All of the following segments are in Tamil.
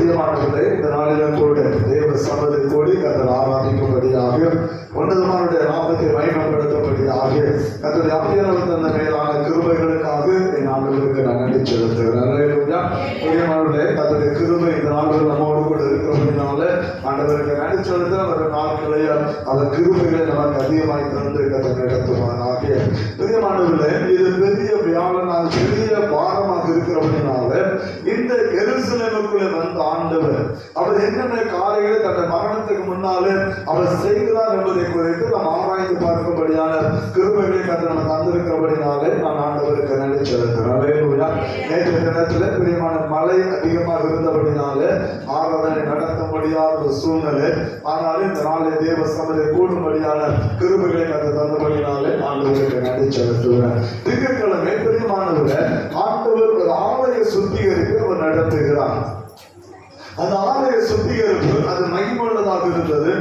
பிரியமானவர்களே, இந்த நாளிலும் கூட தேவ சமதை கூடி கர்த்தர் ஆராதிக்கும்படியாக உன்னதமானுடைய நாமத்தை மகிமைப்படுத்தும்படியாக கர்த்தருடைய ஆவியானவர் தந்த மேலான கிருபைகளுக்காக என் ஆண்டவருக்கு நான் நன்றி செலுத்துகிறேன். பிரியமானவர்களே, கர்த்தருடைய கிருபை இந்த நாளில் நம்மோடு கூட இருக்கிறபடினால ஆண்டவருக்கு நன்றி செலுத்த வரும் நாட்களைய அவர் கிருபைகளை நமக்கு அதிகமாய் தந்து கர்த்தர் நடத்துவாராக. பிரியமானவர்களே, இது பெரிய வியாழனால் பெரிய பாரமாக இருக்கிறபடினால இந்த எருசலேமுக்குள்ளே வந்த ஆண்டவர் அவர் என்னென்ன காரியங்களை தன்னுடைய மரணத்துக்கு முன்னாலே அவர் செய்கிறார் என்பதை குறித்து நாம் ஆராய்ந்து பார்க்கும்படியான கிருபைகளை கர்த்தர் நமக்கு தந்திருக்கிறபடினாலே நான் ஆண்டவருக்கு நன்றி செலுத்துகிறேன். நேற்று தினத்தில் பிரியமான மழை அதிகமாக இருந்தபடினாலே ஆராதனை நடத்த முடியாத ஒரு சூழ்நிலை. ஆனாலும் இந்த நாளை தேவ சமதை கூடும்படியான கிருபைகளை கர்த்தர் தந்தபடினாலே ஆண்டவருக்கு நன்றி செலுத்துகிறேன். திங்கட்கிழமை பிரியமானவர்களே, ஆண்டவர் ஒரு ஆலய சுத்திகரிப்பு அவர் நடத்துகிறார். அந்த ஆலய சுத்திகரிப்பு அது மகிமுள்ளதாக இருந்தது.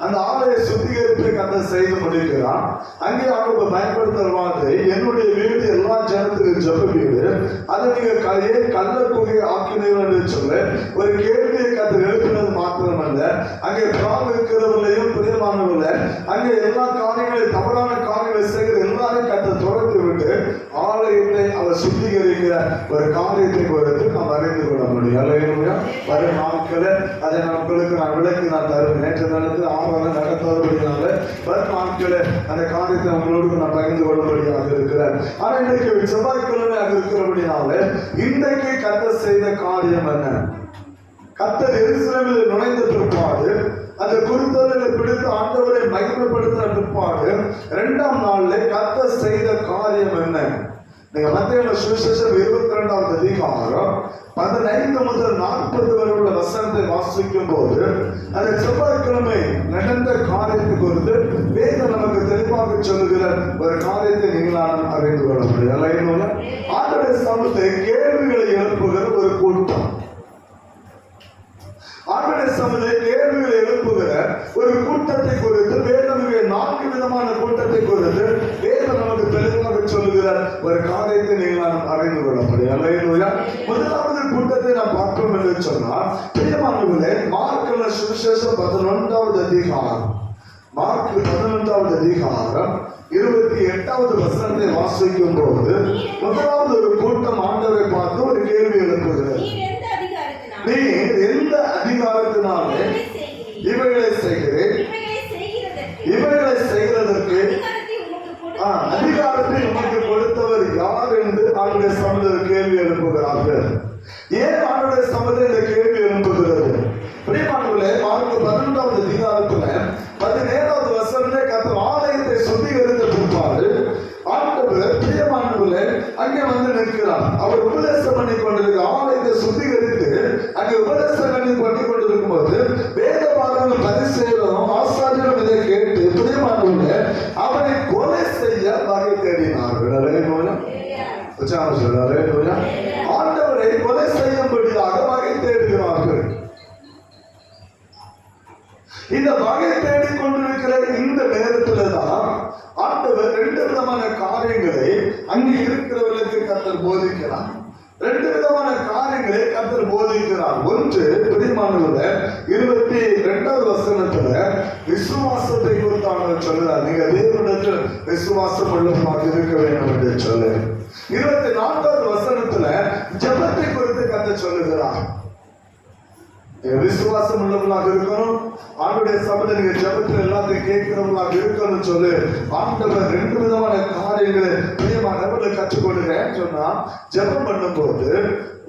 அந்த ஆலய சுத்திகரிப்பை கர்த்தர் செய்து முடிக்கிறார். அங்கே அவங்க பயன்படுத்துற வார்த்தை, என்னுடைய வீடு எல்லா ஜனத்துக்கு ஜெப வீடு, அதை நீங்க கள்ள குகை ஆக்கினீர்கள் என்று சொல்ல ஒரு கேள்வியை கர்த்தர் எழுப்பினது மாத்திரமல்ல, அங்கே பிராணம் இருக்கிறவர்களையும் பிரியமானவர்கள அங்கே எல்லா காரியங்களையும் தவறான காரியங்களை செய்கிற எல்லாரையும் கர்த்தர் தொடர்ந்து விட்டு ஆலயத்தை அவர் சுத்திகரிக்கிற ஒரு காரியத்தை குறித்து நாம் அறிந்து கொள்ள முடியும். வரும் நாட்களை அதை மக்களுக்கு நான் விளக்கி நான் தருவேன். நேற்று தினத்தில் ஆர்வம் நடத்துவதற்காக வரும் நாட்களை அந்த காரியத்தை அவங்களோடு நான் பகிர்ந்து கொள்ளும்படியாக இருக்கிறேன். ஆனால் இன்றைக்கு செவ்வாய்க்கிழமையாக இருக்கிறபடினால இன்றைக்கு கர்த்தர் செய்த காரியம் என்ன? கர்த்தர் எருசலேமில் நுழைந்த பிற்பாடு அந்த குருத்தோலை பிடித்து ஆண்டவரை மகிமைப்படுத்தின பிற்பாடு இரண்டாம் நாள்ல கர்த்தர் செய்த காரியம் என்ன? நீங்க மத்தேயு சுவிசேஷம் 22வது அதிகாரம் 15 முதல் 40 வரை உள்ள வசனத்தை வாசிக்கும் போது அந்த செவ்வாய்க்கிழமை நடந்த காரியத்தை குறித்து வேதம் நமக்கு தெளிவாக சொல்லுகிற ஒரு காரியத்தை நீங்களான அறிந்து கொள்ள முடியும். ஆண்டவருடைய சமூகத்தை கேள்விகளை எழுப்புகிற ஒரு கூட்டம், ஆண்டவருடைய சமூகத்தை கேள்விகளை எழுப்புகிற ஒரு கூட்டத்தை குறித்து வேதம் 4 விதமான கூட்டத்தை குறித்து வேதம் நமக்கு தெளிவாக சொல்லுகிற ஒரு காரியத்தை நீங்கள் அறிந்து கொள்ள முடியும். முதலாவது கூட்டத்தை நாம் பார்ப்போம் என்று சொன்னால் பிரியமானவர்களே, மார்க் சுவிசேஷம் 11வது அதிகாரம், மார்க் 11வது அதிகாரம் 28வது வசனத்தை வாசிக்கும் போது முதலாவது ஒரு கூட்டம் ஆண்டவரை பார்த்து ஒரு கேள்வி எழுப்புகிறது. நீ எந்த அதிகாரத்தினாலே இவைகளை செய்கிறேன்? இவைகளை செய்கிறதற்கு அதிகாரத்தை உமக்கு கொடுத்தவர் யார் என்று ஆண்டுடைய சமூகத்தில் கேள்வி எழுப்புகிறார்கள். ஏன் ஆண்டுடைய சமூகத்தில் இந்த கேள்வி எழுப்புகிறது? பிரியமானவர்களே, மார்க் 12வது அதிகாரத்துல 17வது வசனத்தை கர்த்தர் ஆலயத்தை சுத்திகரித்த பிற்பாடு ஆண்டவர் பிரியமானவர்களே அங்கே வந்து நிற்கிறார். அவர் உபதேசம் பண்ணி கொண்டிருக்கிற ஆலயத்தை சுத்திகரித்து அங்கே உபதேசம் பண்ணி கொண்டிருக்கும் போது வேத பாரங்களும் பரிசேயரும் ஆசாரியரும் இதை கேட்டு பிரியமானவர்களே அவனை கொலை செய்ய வகை தேடினார்கள். ஆண்டவரை கொலை செய்யும்படியாக வகை தேடுகிறார்கள். இந்த வகை தேடிக் கொண்டிருக்கிற இந்த நேரத்துல தான் ஆண்டவர் 2 விதமான காரியங்களை அங்கே இருக்கிறவர்களுக்கு கர்த்தர் போதிக்கிறார். 2 விதமான காரியங்களை கர்த்தர் போதிக்கிறார். ஒன்று பிரியமானவர்களே 22வது வசனத்துல விசுவாசத்தை குறித்து சொல்லுறார். நீங்க தேவனிடத்தில் விசுவாசம் உள்ளவர்களாக இருக்க வேண்டும் என்று சொல்லு. 24வது வசனத்துல ஜெபத்தை குறித்து கர்த்தர் சொல்லுகிறார். விசுவாசம் உள்ளவர்களாக இருக்கணும், ஆண்டுடைய சபையில நீங்க ஜெபத்தில் எல்லாத்தையும் கேட்கிறவர்களாக இருக்கணும்னு சொல்லு. ஆண்டவர் 2 விதமான காரியங்களை பிரியமானவர்கள் கற்றுக் கொடுக்கிறேன்னு சொன்னா, ஜெபம் பண்ணும் போது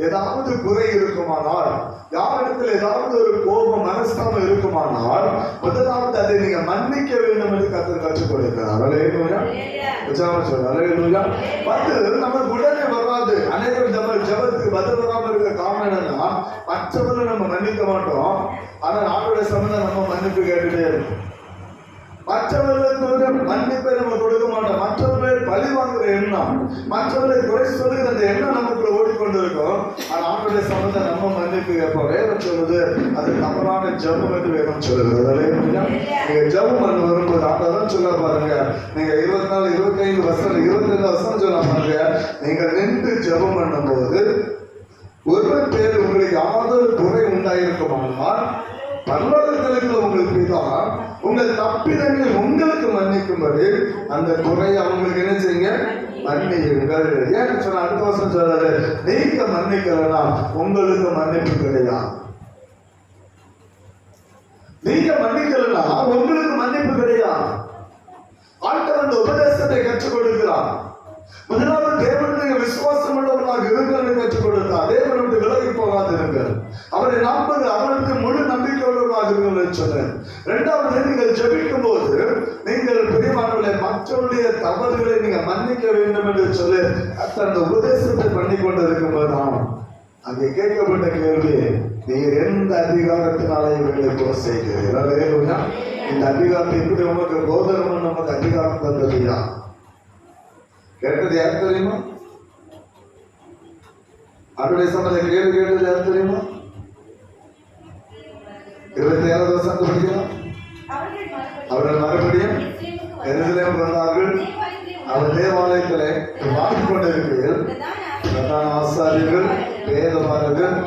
ஏதாவது குறை இருக்குமானால், யாரிடத்தில் ஏதாவது ஒரு கோபம் மனஸ்தாபம் இருக்குமானால் முதலாவது அதை நீங்க மன்னிக்க வேண்டும் என்று கர்த்தர் கற்றுக் கொடுக்கிறார். நமக்கு உடனே வராது. அனைவரும் நம்ம ஜெபத்துக்கு பதில் வராமல் இருக்க காரணம் என்னன்னா, மற்றவர்கள் நம்ம மன்னிக்க மாட்டோம், ஆனா ஆண்டவருடைய சமூகத்துல நம்ம மன்னிப்பு கேட்டுட்டே இருக்கும். மற்றவர்களுக்கு மன்னிப்பை நம்ம கொடுக்க மாட்டோம். மற்றவர்களை பழி வாங்குற எண்ணம், மற்றவர்களை குறை சொல்லுகிற அந்த எண்ணம் நமக்குள்ள ஓடிக்கொண்டிருக்கும். ஆனா ஆண்டவருடைய சமூகத்தை நம்ம மன்னிப்பு கேட்போம். வேதம் சொல்லுது அது தவறான ஜெபம் என்று வேதம் சொல்லுகிறது. நீங்க ஜெபம் பண்ண வரும்போது ஆண்டவரும் சொல்ல பாருங்க, நீங்க 24, 25 வசனம் 22 வசனம் சொல்ல பாருங்க, நீங்க நின்று ஜெபம் பண்ணும் போது ஒருவர் பேர் உங்களுக்கு யாதொரு குறை உண்டாயிருக்குமானால் பரலோகத்தில் உங்கள் பிதா உங்கள் தப்பிதங்களை உங்களுக்கு மன்னிக்கும்படி அந்த குறையை அவங்களுக்கு என்ன செய்யுங்க, மன்னியுங்கள். ஏன்னு சொன்ன அடுத்த வருஷம் சொல்றாரு, நீங்க மன்னிக்கலனா உங்களுக்கு மன்னிப்பு கிடையாது. நீங்க மன்னிக்கலனா உங்களுக்கு மன்னிப்பு கிடையாது. ஆண்டவர் அந்த உபதேசத்தை கற்றுக் கொடுக்கிறார். முதலாவது தேவனுடைய விசுவாசம் உள்ளவர்களாக இருங்கள் கற்றுக் கொடுத்தார். தேவனை விட்டு விலகி போகாதிருங்கள், அவரை நம்புங்கள், அவருக்கு முழு நம்பிக்கை உள்ளவர்களாக இருங்கள் சொன்னார். இரண்டாவது, நீங்கள் ஜெபிக்கும் போது நீங்கள் பிரியமானவர்களே மற்றவருடைய தவறுகளை நீங்க மன்னிக்க வேண்டும் என்று சொல்லி அந்த உபதேசத்தை பண்ணி கொண்டிருக்கும் போதுதான் அங்கே கேட்கப்பட்ட கேள்வி, நீங்க எந்த அதிகாரத்தினாலே இவர்களை போர் செய்கிறீர்கள்? இந்த அதிகாரத்தை இப்படி உமக்கு போதனம் நமக்கு அதிகாரம் தந்ததுயா? கேட்டது யார் தெரியுமா? அவருடைய சம்பந்த கேள்வி கேட்டது யார் தெரியுமா? 27வது வசனத்தை படிக்கலாம். அவர்கள் மறுபடியும் எருசலேம் வந்தார்கள். அவர் தேவாலயத்திலே வாழ்ந்து கொண்டிருக்கையில் பிரதான ஆசாரியர்கள், வேதபாரகர்கள்,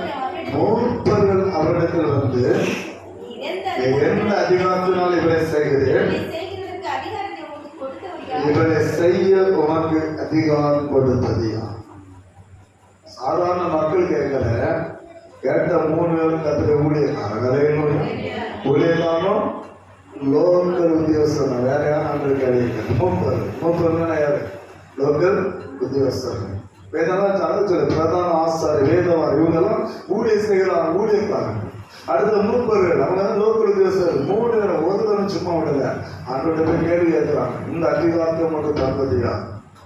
மூப்பர்கள் அவரிடத்தில் வந்து, எந்த அதிகாரத்தினால் இவரை செய்கிறேன்? இவரை செய்ய உனக்கு அதிகாரம் கொடுத்ததியா? சாதாரண மக்கள் கேட்கல, கேட்ட 3 பேரும் கத்திர ஊழியக்காரங்களே. ஊழியக்காரனும் லோக்கல் உத்தியோகஸ்தர், வேற யாரும் கேட்க. மூப்பர் யாரு? லோக்கல் உத்தியோகஸ்தர். வேதெல்லாம் சொல்லு, பிரதான ஆசாரி, வேதவார், இவங்கெல்லாம் ஊழிய செய்கிறாங்க, ஊழியக்காரங்க. அடுத்த மூப்பர்கள், அவங்க லோக்கல் உத்தியோகஸ்தர். 3 பேரும் ஒரு தரம் சும்மா விடல, அவங்கள்ட்ட போய் கேள்வி கேட்கிறாங்க, இந்த அதிகாரத்தை மட்டும் தற்பதியா?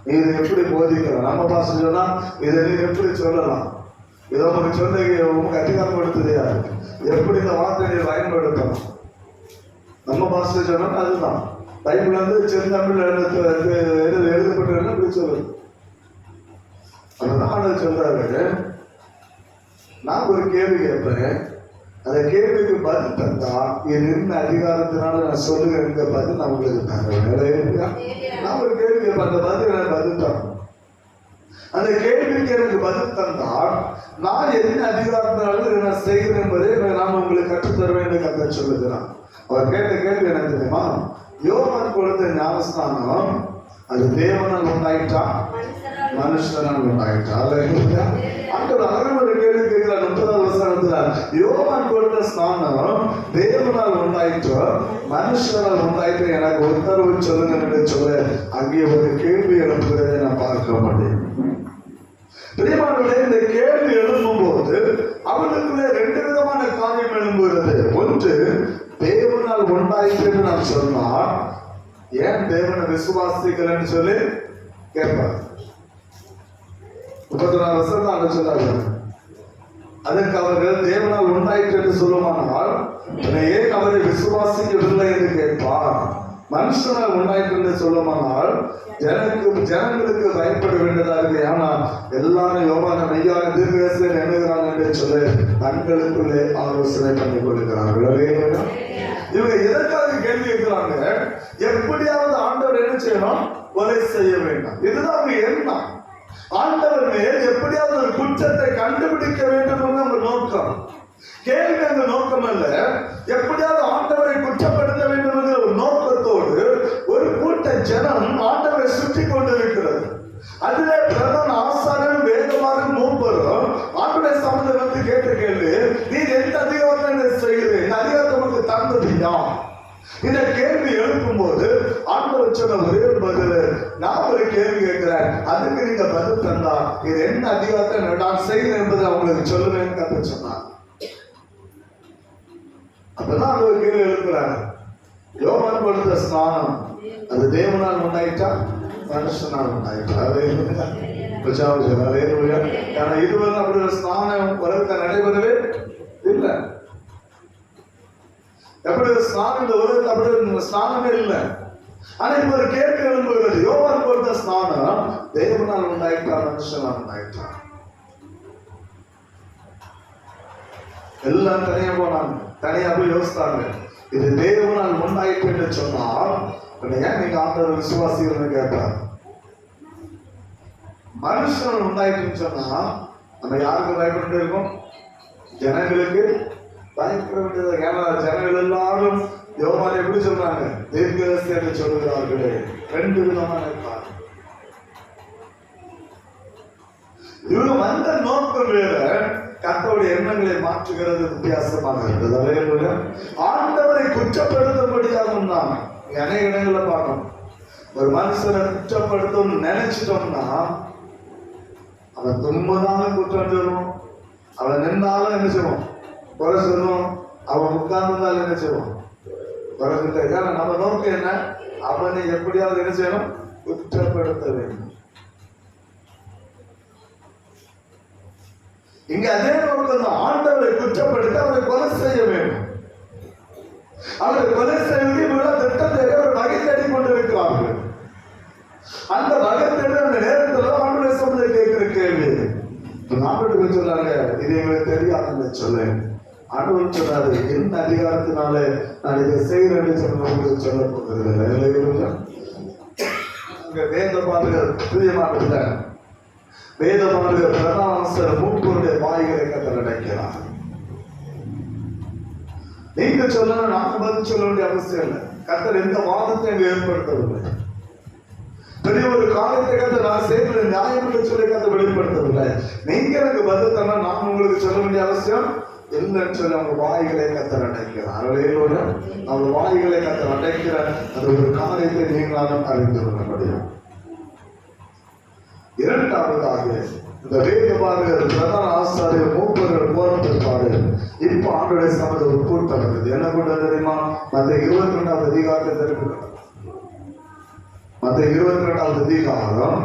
நீ இதை எப்படி போதிக்கலாம்? நம்ம பாச சொன்னா இதை நீ எப்படி சொல்லலாம்? இதை உங்களுக்கு சொல்ல உங்களுக்கு அதிகாரம் கொடுத்ததையா? எப்படி இந்த வார்த்தையை பயன்படுத்தணும்? நம்ம பாச சொன்னா அதுதான். பைபிள் வந்து செந்தமிழ் எழுதப்பட்டு அப்படி சொல்லுது. அதுதான் சொல்றாரு. நான் ஒரு கேள்வி கேட்பேன், அந்த கேள்விக்கு பதில் தந்தா இது என்ன அதிகாரத்தினால நான் சொல்லுங்க பதில் நான் உங்களுக்கு தரேன். நான் ஒரு கேள்வி கேட்பேன், அந்த பதில் எனக்கு பதில் தரேன். அந்த கேள்விக்கு எனக்கு பதில் தந்தால் நான் என்ன அதிகாரத்தினால நான் செய்கிறேன் என்பதை நான் உங்களுக்கு கற்றுத்தருவேன் என்று கத்த சொல்லுகிறான். அவர் கேட்ட கேள்வி எனக்கு தெரியுமா? யோவான் கொடுத்த ஞானஸ்நானம் அது தேவனால் உண்டாயிட்டா, மனுஷனால் உண்டாயிட்டா? அங்கே ஒரு கேள்வி கேட்கிறார். 30வது வசனத்துல, யோவான் கொடுத்த ஸ்நானம் தேவனால் உண்டாயிட்டோ மனுஷனால் உண்டாயிட்டோ எனக்கு உத்தரவு சொல்லுங்க என்று சொல்ல அங்கே ஒரு கேள்வி எழுப்புகிறதை நான் பார்க்க மாட்டேன். பிரியமானவர்களே, இந்த கேள்வி எழுப்பும் போது அவர்களுக்குள்ளே 2 விதமான காரியம் எழும்புகிறது. ஒன்று, தேவனால் உண்டாயிற்று என்று நாம் சொன்னால் ஏன் தேவனை விசுவாசிக்கலன்னு சொல்லி கேட்பார். 34 வருஷம் சொன்னாங்க. அதற்கு அவர்கள் தேவனால் உண்டாயிற்று என்று சொல்லுமானால் ஏன் அவரை விசுவாசிக்கவில்லை என்று கேட்பார். மனுஷனால் உண்டாயிற்று என்று சொல்லுமானால் ஜனங்களுக்கு பயப்பட வேண்டியதா இருக்கு. ஆனால் எல்லாரும் யோவான மெய்யான தீர்க்கதரிசி எண்ணுகிறான் என்று சொல்லி தங்களுக்குள்ளே ஆலோசனை பண்ணி கொள்கிறார்கள். இவங்க எதற்காக கேள்வி கேட்கிறாங்க? எப்படியாவது ஆண்டவர் என்ன செய்யணும்? கொலை செய்ய வேண்டாம். இதுதான் அவங்க எண்ணம். ஆண்டவர் மேல் எப்படியாவது ஒரு குற்றத்தை கண்டுபிடிக்க வேண்டும் அவங்க நோக்கம். கேள்வி அந்த நோக்கம் அல்ல. எப்படியாவது ஆண்டவரை குற்றப்படுத்த வேண்டும் என்ற ஒரு நோக்கத்தோடு ஒரு கூட்ட ஜனம் ஆண்டவரை சுற்றி கொண்டிருக்கிறது. அதிலே பிரதான ஆசாரியரும் வேதவாரும் மூப்பரும் ஆண்டவரை சம்பந்தம் வந்து கேட்ட கேள்வி, நீ எந்த அதிகாரத்தை செய்கிறேன்? இந்த அதிகாரத்தை உனக்கு தந்தது யார்? இந்த கேள்வி எழுப்பும் போது ஆண்டவர் சொன்ன ஒரே பதில், நான் ஒரு கேள்வி கேட்கிறேன், அதுக்கு நீங்க பதில் தந்தா இது என்ன அதிகாரத்தை நான் செய்கிறேன் என்பதை அவங்களுக்கு சொல்லுவேன் கற்று சொன்னார். அப்பதான் அந்த ஒரு கேள்வி எழுப்புறாங்க. யோவான் கொடுத்த ஸ்நானம் அது தேவனால் உண்டாயிட்டா, மனுஷனால் உண்டாயிட்டா? இதுவரை அப்படி ஒரு ஸ்நானம் உலகத்தில் நடைபெறவே இல்லை. எப்படி ஒரு ஸ்நானம் இந்த உலகத்தில் அப்படி ஒரு ஸ்நானமே இல்லை. ஆனா இப்ப ஒரு கேள்வி எழும்புகிறது, யோவான் கொடுத்த ஸ்நானம் தேவனால் உண்டாயிட்டா, மனுஷனால் உண்டாயிட்டா? எல்லாம் தனியா போனாங்க, தனியா போய் யோசித்தாங்க. இது தேவனால் உண்டாயிட்டு என்று சொன்னால் ஏன் நீங்க ஆண்டவர் விசுவாசிகள் கேட்டார். மனுஷனால் உண்டாயிட்டுன்னு சொன்னா நம்ம யாருக்கு பயப்பட்டு இருக்கோம்? ஜனங்களுக்கு பயப்பட வேண்டியது. ஏன்னா ஜனங்கள் எல்லாரும் யோவானை எப்படி சொல்றாங்க? தீர்க்கதரிசி என்று சொல்லுகிறார்களே. 2 விதமான காரணம். இவங்க வந்த நோக்கம் வேற, கர்த்தருடைய எண்ணங்களை மாற்றுகிறது வித்தியாசமாக இருந்தது. அதே ஆண்டவரை குற்றப்படுத்தும்படியாக இருந்தாங்க. அநேக இடங்களை பார்க்கணும். ஒரு மனுஷனை குற்றப்படுத்தும் நினைச்சிட்டோம்னா அவன் தும்மனாலும் குற்றம் சொல்லுவோம், அவன் நின்றாலும் என்ன செய்வோம்? குறை சொல்லுவோம், அவன் உட்கார்ந்தாலும் என்ன செய்வோம்? குறை சொல்ல. ஏன்னா நம்ம நோக்கம் என்ன? அவனை எப்படியாவது என்ன செய்யணும்? குற்றப்படுத்த வேண்டும். இங்க அதே நோக்கம் தான். ஆண்டவரை குற்றப்படுத்த அவரை கொலை செய்ய வேண்டும். அவரை கொலை செய்வது இவர்களால் திட்டத்தை ஒரு வகை தேடி கொண்டிருக்கிறார்கள். அந்த வகை தேடி அந்த நேரத்தில் ஆண்டவரை சொல்ல கேட்கிற கேள்வி ஆண்டவருக்கு சொன்னாங்க, இது எங்களுக்கு தெரியாதுன்னு சொல்ல. ஆண்டவர் சொன்னாரு, என்ன அதிகாரத்தினால நான் இதை செய்கிறேன்னு சொன்னவங்களுக்கு சொல்ல போகிறது. வேத பாடல்கள் பிரியமானதுல வேதமானவர் பிரதான மூப்பருடைய வாய்களை கத்தர் அடைக்கிறார். நீங்க சொல்லணும், நாங்க பதில் சொல்ல வேண்டிய அவசியம் இல்லை. கத்தர் எந்த வாதத்தை அங்கு ஏற்படுத்தவில்லை. பெரிய ஒரு காலத்தை கத்தர் நான் செய்கிற நியாயம் என்று சொல்லி கத்தர் வெளிப்படுத்தவில்லை. நீங்க எனக்கு பதில் தந்தா நான் உங்களுக்கு சொல்ல வேண்டிய அவசியம் இல்லைன்னு சொல்லி அவங்க வாய்களை கத்தர் அடைக்கிறார். அவங்க வாய்களை கத்தர் அடைக்கிற அது ஒரு காரியத்தை நீங்களாலும் அறிந்து கொள்ள முடியும். இரண்டாவதாக இந்த வேதபாரகர் பிரதான ஆசாரியர் மூப்பர்கள் போன பிற்பாடு இப்ப ஆண்டோடைய சமத ஒரு கூட்டம் இருக்குது. என்ன கூட்டம் தெரியுமா? மத்திய 22வது அதிகாரத்தை தெரிவிக்கிறார். மத்திய 22வது அதிகாரம்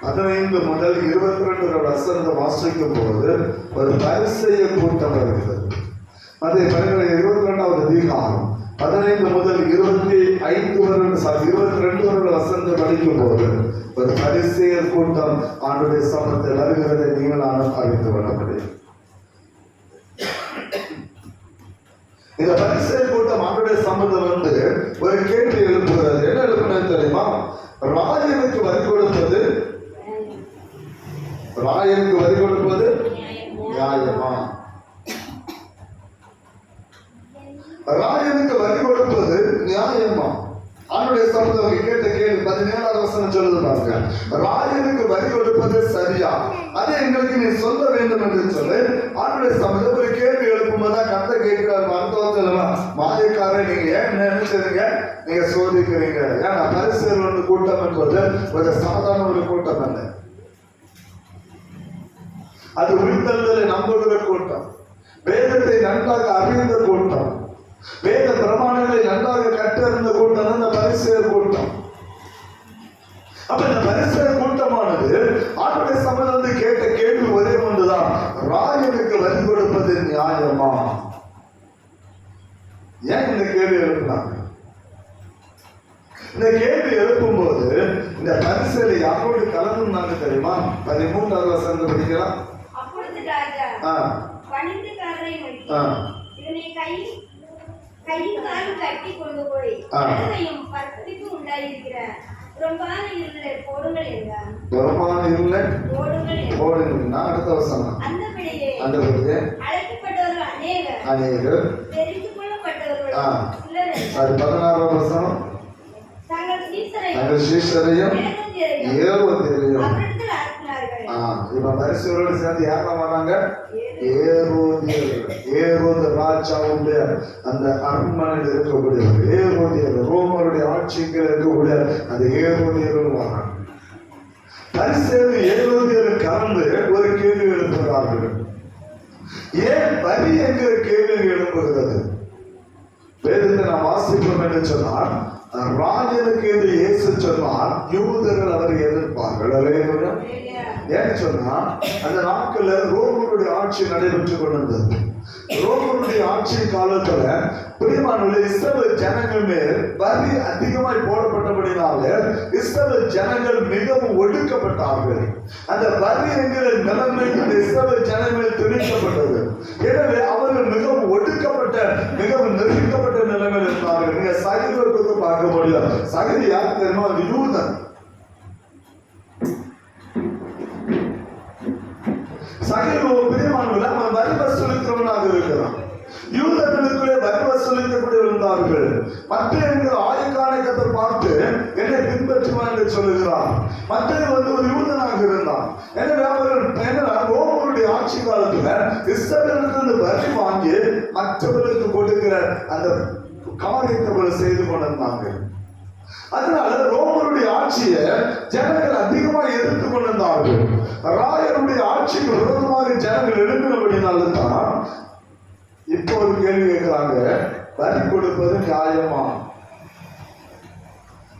15 முதல் 22 வசனத்தை வாசிக்கும் போது ஒரு பரிசேய கூட்டம் வருகிறது. மத்திய 22வது அதிகாரம் 15 முதல் 22 வசனத்தை படிக்கும் போது ஒரு பரிசேயர் கூட்டம் ஆண்டவருடைய சமூகத்தில் வருகிறதை நீங்களாலும் அறிந்து கொள்ள முடியும். இந்த பரிசேயர் கூட்டம் ஆண்டவருடைய சமூகத்தில் வந்து ஒரு கேள்வி எழுப்புகிறது. என்ன எழுப்புனது தெரியுமா? ராயனுக்கு வரி கொடுப்பது நியாயமா? ராயனுக்கு வரி கொடுப்பது நியாயமா? ஆண்டவருடைய சமூகம் கேட்ட கேள்வி 17வது வசனம் சொல்லுது பாருங்க. ராயனுக்கு வரி கொடுப்பது சரியா? அதை எங்களுக்கு நீ சொல்ல வேண்டும் என்று சொல்லி ஆண்டவருடைய சமூகம் ஒரு கேள்வி எழுப்பும்போது கத்த கேட்கிறார். மருத்துவத்திலமா மாயக்காரன், நீங்க ஏன் நினைச்சதுங்க? நீங்க சோதிக்கிறீங்க. ஏன்னா பரிசேயர் ஒரு கூட்டம் என்பது ஒரு சாதாரண ஒரு கூட்டம் அல்ல. அது உயிர்த்தெழுதலை நம்புகிற கூட்டம், வேதத்தை நன்றாக அறிந்த கூட்டம், வேத பிரமாணங்களை நன்றாக கற்றறிந்த கூட்டம் இந்த பரிசேயர் கூட்டம். அப்ப இந்த பரிசேயர் கூட்டமானது ஆண்டவருடைய சமூகம் வந்து கேட்ட கேள்வி ஒரே ஒன்றுதான், ராயனுக்கு வரி கொடுப்பது நியாயமா? ஏன் இந்த கேள்வி எழுப்பினாங்க? இந்த கேள்வி எழுப்பும் போது இந்த பரிசேயர் யாரோடு கலந்துனாங்க தெரியுமா? 13வது வசனத்தை படிக்கலாம். கட்டி கொண்டு போய் பக்கத்துக்கு உண்டாயிருக்கிற புறம்பான இருளை போடுங்கள் என்றார். புறம்பான இருளை போடுங்கள். அடுத்த வசனம். அந்தபடியே அழைக்கப்பட்டவர்கள் அநேகர் தெரிந்து கொள்ளப்பட்டவர்கள் சிலர். அது 16வது வசனம். தங்கள் சீஷரையும் ஏரோதியரையும் இப்ப பரிசேயரோடு சேர்ந்து யாரெல்லாம் வராங்க? ஏரோது ராஜாவுடைய அந்த அரண்மனையில் இருக்கக்கூடியவர் ஏரோதியர், ரோமருடைய ஆட்சிக்கு இருக்கக்கூடிய அந்த ஏரோதியர்கள் வராங்க. பரிசேயர் ஏரோதியர் கலந்து ஒரு கேள்வி எழுப்புகிறார்கள். ஏன் வரி என்கிற கேள்வி எழுப்புகிறது? வேதத்தை நாம் வாசிப்போம் என்று சொன்னால், ராஜனுக்கு என்று இயேசு சொன்னால் யூதர்கள் அவரை எதிர்ப்பார்கள். ஏன்னு சொன்னா அந்த நாட்கள்ல ரோமருடைய ஆட்சி நடைபெற்றுக் கொண்டிருந்தது. ரோமருடைய ஆட்சி காலத்துல பிரியமானவர்களே, இஸ்ரவேல் ஜனங்கள் மேல் வரி அதிகமாய் போடப்பட்டபடினால இஸ்ரவேல் ஜனங்கள் மிகவும் ஒடுக்கப்பட்டார்கள். அந்த வரி என்கிற நிலைமை அந்த இஸ்ரவேல் ஜனங்கள் திணிக்கப்பட்டது. எனவே அவர்கள் மிகவும் ஒடுக்கப்பட்ட, மிகவும் நெருக்கப்பட்ட நிலைமையில் இருந்தார்கள். நீங்க சகிதர் குறித்து பார்க்க முடியும். சகிது யார் தெரியுமா? யூதன். சகிது பிரியமானவர்கள் அவன் வரி வசூலிக்கிறவனாக இருக்கிறான். யூதர்களுக்குள்ளே வரி வசூலித்துக் இருந்தார்கள். மற்ற ஆயக்கானை கத்தர் பார்த்து என்னை பின்பற்றுவான் என்று சொல்லுகிறார். மற்ற ஒரு யூதனாக இருந்தான். எனவே அவர்கள் ரோமருடைய ஆட்சி காலத்துல இஸ்ரவேலிலிருந்து வரி வாங்கி மற்றவர்களுக்கு கொடுக்கிற அந்த காரியத்தை செய்து கொண்டிருந்தாங்க. அதனால ரோமருடைய ஆட்சியை ஜனங்கள் அதிகமாக எதிர்த்து கொண்டிருந்தார்கள். ராயருடைய ஆட்சிக்கு விரோதமாக ஜனங்கள் எழுப்பினபடினால்தான் இப்போ ஒரு கேள்வி கேட்கிறாங்க, வரி கொடுப்பது நியாயமா?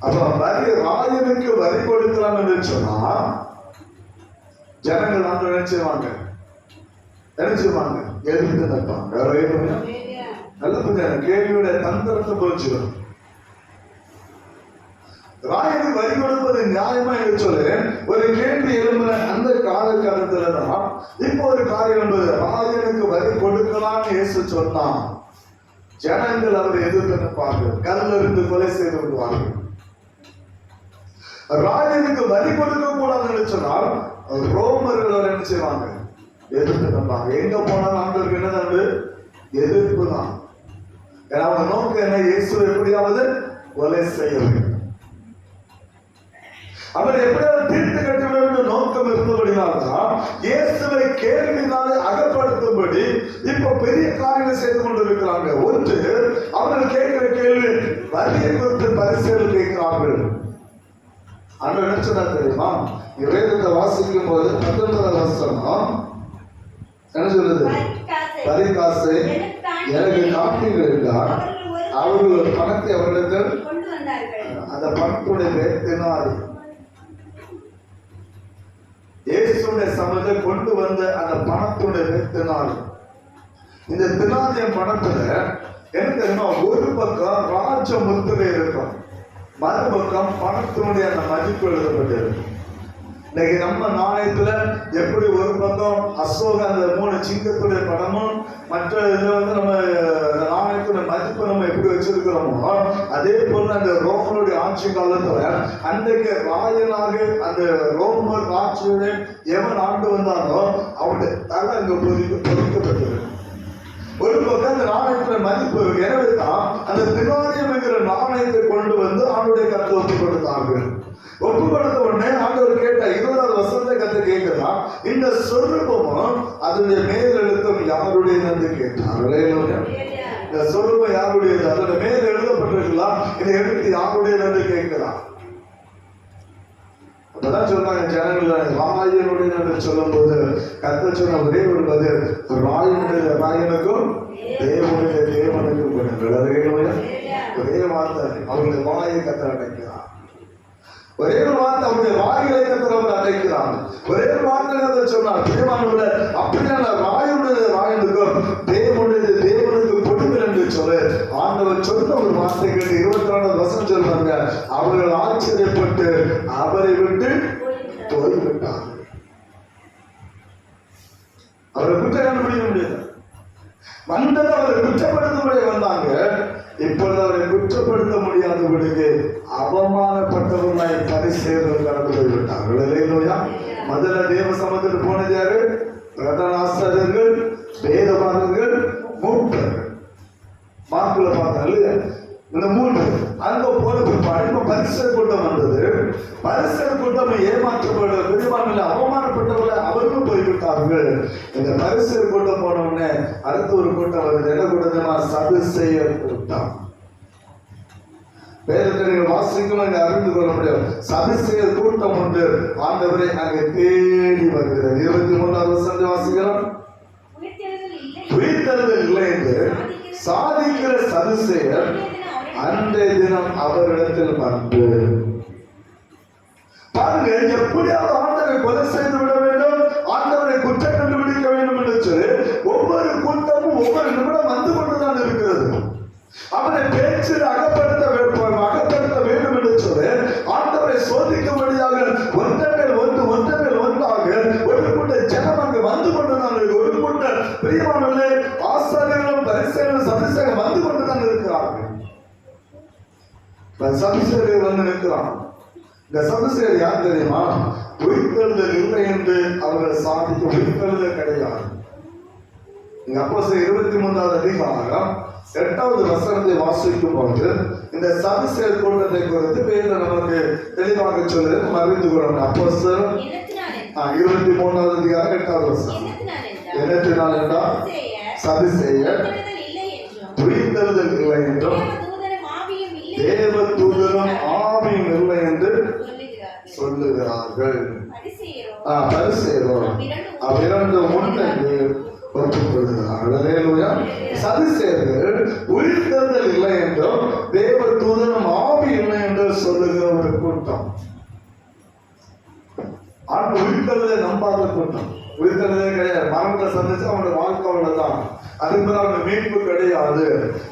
அப்ப வரி ராயனுக்கு வரி கொடுக்கலாம் என்று சொன்னா ஜனங்கள் நாங்கள் நினைச்சுவாங்க எதிர்த்து நிற்பாங்க. நல்ல புரிஞ்சு கேள்வியோட தந்திரத்தை புரிஞ்சுக்கணும். ராயனுக்கு வரி கொடுப்பது நியாயமா என்று சொல்லு ஒரு கேள்வி எழுப்புற அந்த காலகட்டத்துலதான் இப்போ ஒரு காரியம் என்பது ராயனுக்கு வரி கொடுக்கலாம்னு இயேசு சொன்னான். ஜனங்கள் அவரை எதிர்த்து நிற்பார்கள், கல்லிருந்து கொலை செய்து விடுவார்கள். ராயனுக்கு வரி கொடுக்க கூடாதுன்னு சொன்னால் ரோமர்கள் அவர் என்ன செய்வாங்க, எதிர்த்து நிற்பாங்க. எங்க போனாலும் ஆண்டவருக்கு என்னது எதிர்ப்பு தான். ஏன்னா அவங்க நோக்கம் என்ன, இயேசு எப்படியாவது கொலை செய்ய வேண்டும், அவர் எப்படியாவது தீர்த்து கட்ட வேண்டும் நோக்கம் இருந்தபடினால்தான் இயேசுவை கேள்வினாலே அகப்படுத்தும்படி இப்ப பெரிய காரியங்களை செய்து கொண்டிருக்கிறாங்க. ஒன்று, அவர்கள் கேட்கிற கேள்வி வரியை குறித்து பரிசீலனை கேட்கிறார்கள். அன்று நினைச்சதா தெரியுமா? வேதத்தை வாசிக்கும் போது 19வது வசனம் என்ன சொல்லுது? வரி காசை எனக்கு காப்பீர்கள் என்றார். அவர்கள் பணத்தை அவர்களிடத்தில் அந்த பணத்துடைய பேத்தினால் இயேசுடைய சமூகத்தை கொண்டு வந்த அந்த பணத்துடைய பேத்தினால் இந்த தினாதிய பணத்துல என்ன தெரியுமா, ஒரு பக்கம் ராஜ முத்திரை இருக்கும், மறுபக்கம் பணத்தினுடைய அந்த மதிப்பு எழுதப்பட்டிருக்கும். இன்னைக்கு நம்ம நாணயத்துல எப்படி ஒரு பக்கம் அசோக அந்த 3 சிங்கத்துடைய படமும் மற்ற இதுல நம்ம நாணயத்துடைய மதிப்பு நம்ம எப்படி வச்சிருக்கிறோமோ அதே போல அந்த ரோமனுடைய ஆட்சி காலத்துல அன்றைக்கு ராயனாக அந்த ரோமர் ஆட்சியுடைய எவன் ஆண்டு வந்தானோ அவனுடைய தலை அங்க பொறிக்கப்பட்டது. ஒரு பக்கம் அந்த நாணயத்துல மதிப்பு இருக்கு. எனவே தான் அந்த தினாரியம் என்கிற நாணயத்தை கொண்டு வந்து அவனுடைய கருத்தை ஒப்புக் கொடுத்தார்கள். ஒப்பு கொடுத்த உடனே ஆண்டவர் கேட்ட 20வது வசனத்தை கத்து கேட்கிறான், இந்த சொரூபமும் அதனுடைய மேல் எழுத்தும் யாருடையது என்று கேட்டார். இந்த சொரூபம் யாருடையது, அதோட மேல் எழுதப்பட்டிருக்கலாம், இதை எடுத்து யாருடையது என்று கேட்கிறான். அப்பதான் சொல்றாங்க ஜனங்கள் ராயனுடைய என்று சொல்லும் போது கத்த சொன்ன ஒரே ஒரு பதில், ராயனுக்கும் தேவனுக்கும் ஒரே வார்த்தை. அவருடைய வாயை கத்த அடைக்கிறார். ஒரே ஒரு வார்த்தை அவருடைய வாயிலை கத்தவர் அடைக்கிறார். ஒரே ஒரு வார்த்தை சொன்னார், தேவானுடைய அப்படியான ராயனுக்கும் தேவனுக்கு கொடுங்கள் என்று சொல்லு. ஆண்டவர் சொன்ன ஒரு வார்த்தை கேட்டு 24வது வசனம் சொல்றாங்க, அவர்கள் ஆச்சரியப்பட்டு அவரை விட்டு போய்விட்டார். அவரை குற்றம் கண்டுபிடிக்க முடியாது. வந்தது அவரை குற்றப்படுத்த வந்தாங்க. இப்பொழுது அவரை குற்றப்படுத்த முடியாதபடிக்கு அவமானப்பட்டவர்களாய் பரிசேயர்கள் கடந்து போய்விட்டார்கள். முதல்ல தேவ சமூகத்தில் போனது யாரு? பிரதான ஆசாரியர்கள், வேதபாரகர்கள், மூப்பர்கள். மார்க்குல பார்த்தாங்க இந்த 3 அங்க போன பிற்பாடு பரிசேயர் கூட்டம் வந்தது. பரிசேயர் கூட்டம் ஏமாற்றப்பட பெருமானில் அவமானப்பட்டவர்களை அவர்களும் போய்விட்டார்கள். இந்த பரிசேயர் கூட்டம் போன உடனே அடுத்த ஒரு கூட்டம் வருது. என்ன கூட்டம்னா சதுசேயர் கூட்டம். வேதத்தை நீங்கள் வாசிக்கும் அங்கே அறிந்து கொள்ள முடியும். சதுசேயர் கூட்டம் உண்டு. ஆண்டவரை அங்கே தேடி வருகிறது. 23வது வசனத்தை வாசிக்கிறோம். உயிர்த்தெழுதல் இல்லை என்று சாதிக்கிற சதுசேயர் அன்றைய தினம் அவரிடத்தில் வந்து பாருங்க, எப்படியாவது ஆண்டவரை கொலை செய்து விட வேண்டும், ஆண்டவரை குற்றம் கண்டுபிடிக்க வேண்டும் என்று சொல்லி ஒவ்வொரு கூட்டமும் ஒவ்வொரு நிமிடம் வந்து கொண்டுதான் இருக்கிறது. அவனை பேச்சில் அகப்படுத்த வேண்டும் என்று சொல்லி ஆண்டவரை சோதிக்கும்படியாக ஒன்றமேல் ஒன்றாக ஒரு கூட்ட ஜனம் அங்கு வந்து கொண்டுதான் இருக்கு. ஒரு கூட்ட பிரியமானவர்களே, ஆசாரியர்களும் பரிசேயர்களும் சதுசேயர்களும் வந்து கொண்டுதான் இருக்கிறார்கள். சதுசேயர் வந்து நிற்கிறான். இந்த சதுசேயர் யார் தெரியுமா? உயிர்த்தெழுதல் இல்லை என்று அவர்கள் சாதிக்க உயிர்த்தெழுதல் கிடையாது. இங்க அப்போஸ்தலர் 23வது அதிகாரம் 8வது வசனத்தை வாசிக்கும் போது இந்த சதுசேயர் கூட்டத்தை குறித்து வேதம் நமக்கு தெளிவாக சொல்லுது. அறிந்து கொள்ளணும். அப்போஸ்தலர் 23வது அதிகாரம் 8வது வசனம். என்னத்தினால் என்றால் சதுசேயர் உயிர்த்தெழுதல் இல்லை என்றும் தேவ தூதரும் ஆவியும் இல்லை என்று சொல்லுகிறார்கள். பரிசேயரோ அவ்விரண்டு ஒன்றென்று ஒப்புக்கொள்கிறார்கள். அல்லேலூயா. சதுசேயர்கள் உயிர்த்தெழுதல் இல்லை என்றும் தேவ தூதரும் ஆவி இல்லை என்று சொல்லுகிற ஒரு கூட்டம். உயிர்த்தெழுதலை நம்பாத கூட்டம். உயிர்த்தெழுதலே கிடையாது. மரணத்தை சந்திச்சு அவனுடைய வாழ்க்கை அவ்வளவுதான். அதுக்கு பிறகு அவனுக்கு மீட்பு கிடையாது,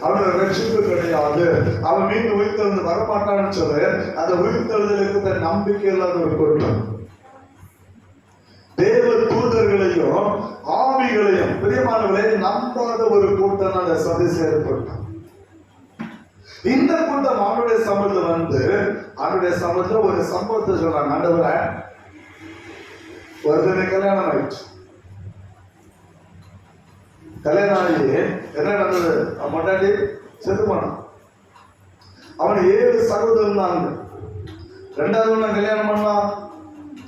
அவனுடைய ரட்சிப்பு கிடையாது, அவன் மீண்டும் உயிர்த்தெழுந்து வரமாட்டான்னு சொல்லி அந்த உயிர்த்தெழுதலுக்கு நம்பிக்கை இல்லாத ஒரு கூட்டம். தேவ தூதர்களையும் ஆவிகளையும் பிரியமானவர்களை நம்பாத ஒரு கூட்டம் அந்த சதுசேயர் கூட்டம். இந்த கூட்டம் அவனுடைய சமூகத்துல வந்து அவனுடைய சமூகத்துல ஒரு சம்பவத்தை சொல்றாங்க. ஆண்டவரை ஒருத்தனை கல்யாணம் ஆயிடுச்சு. கல்யாணம் ஆகி என்ன நடந்தது? முன்னாடி செத்து போனான். அவன் 7 சகோதரன் தான். 2வது கல்யாணம் பண்ணான்,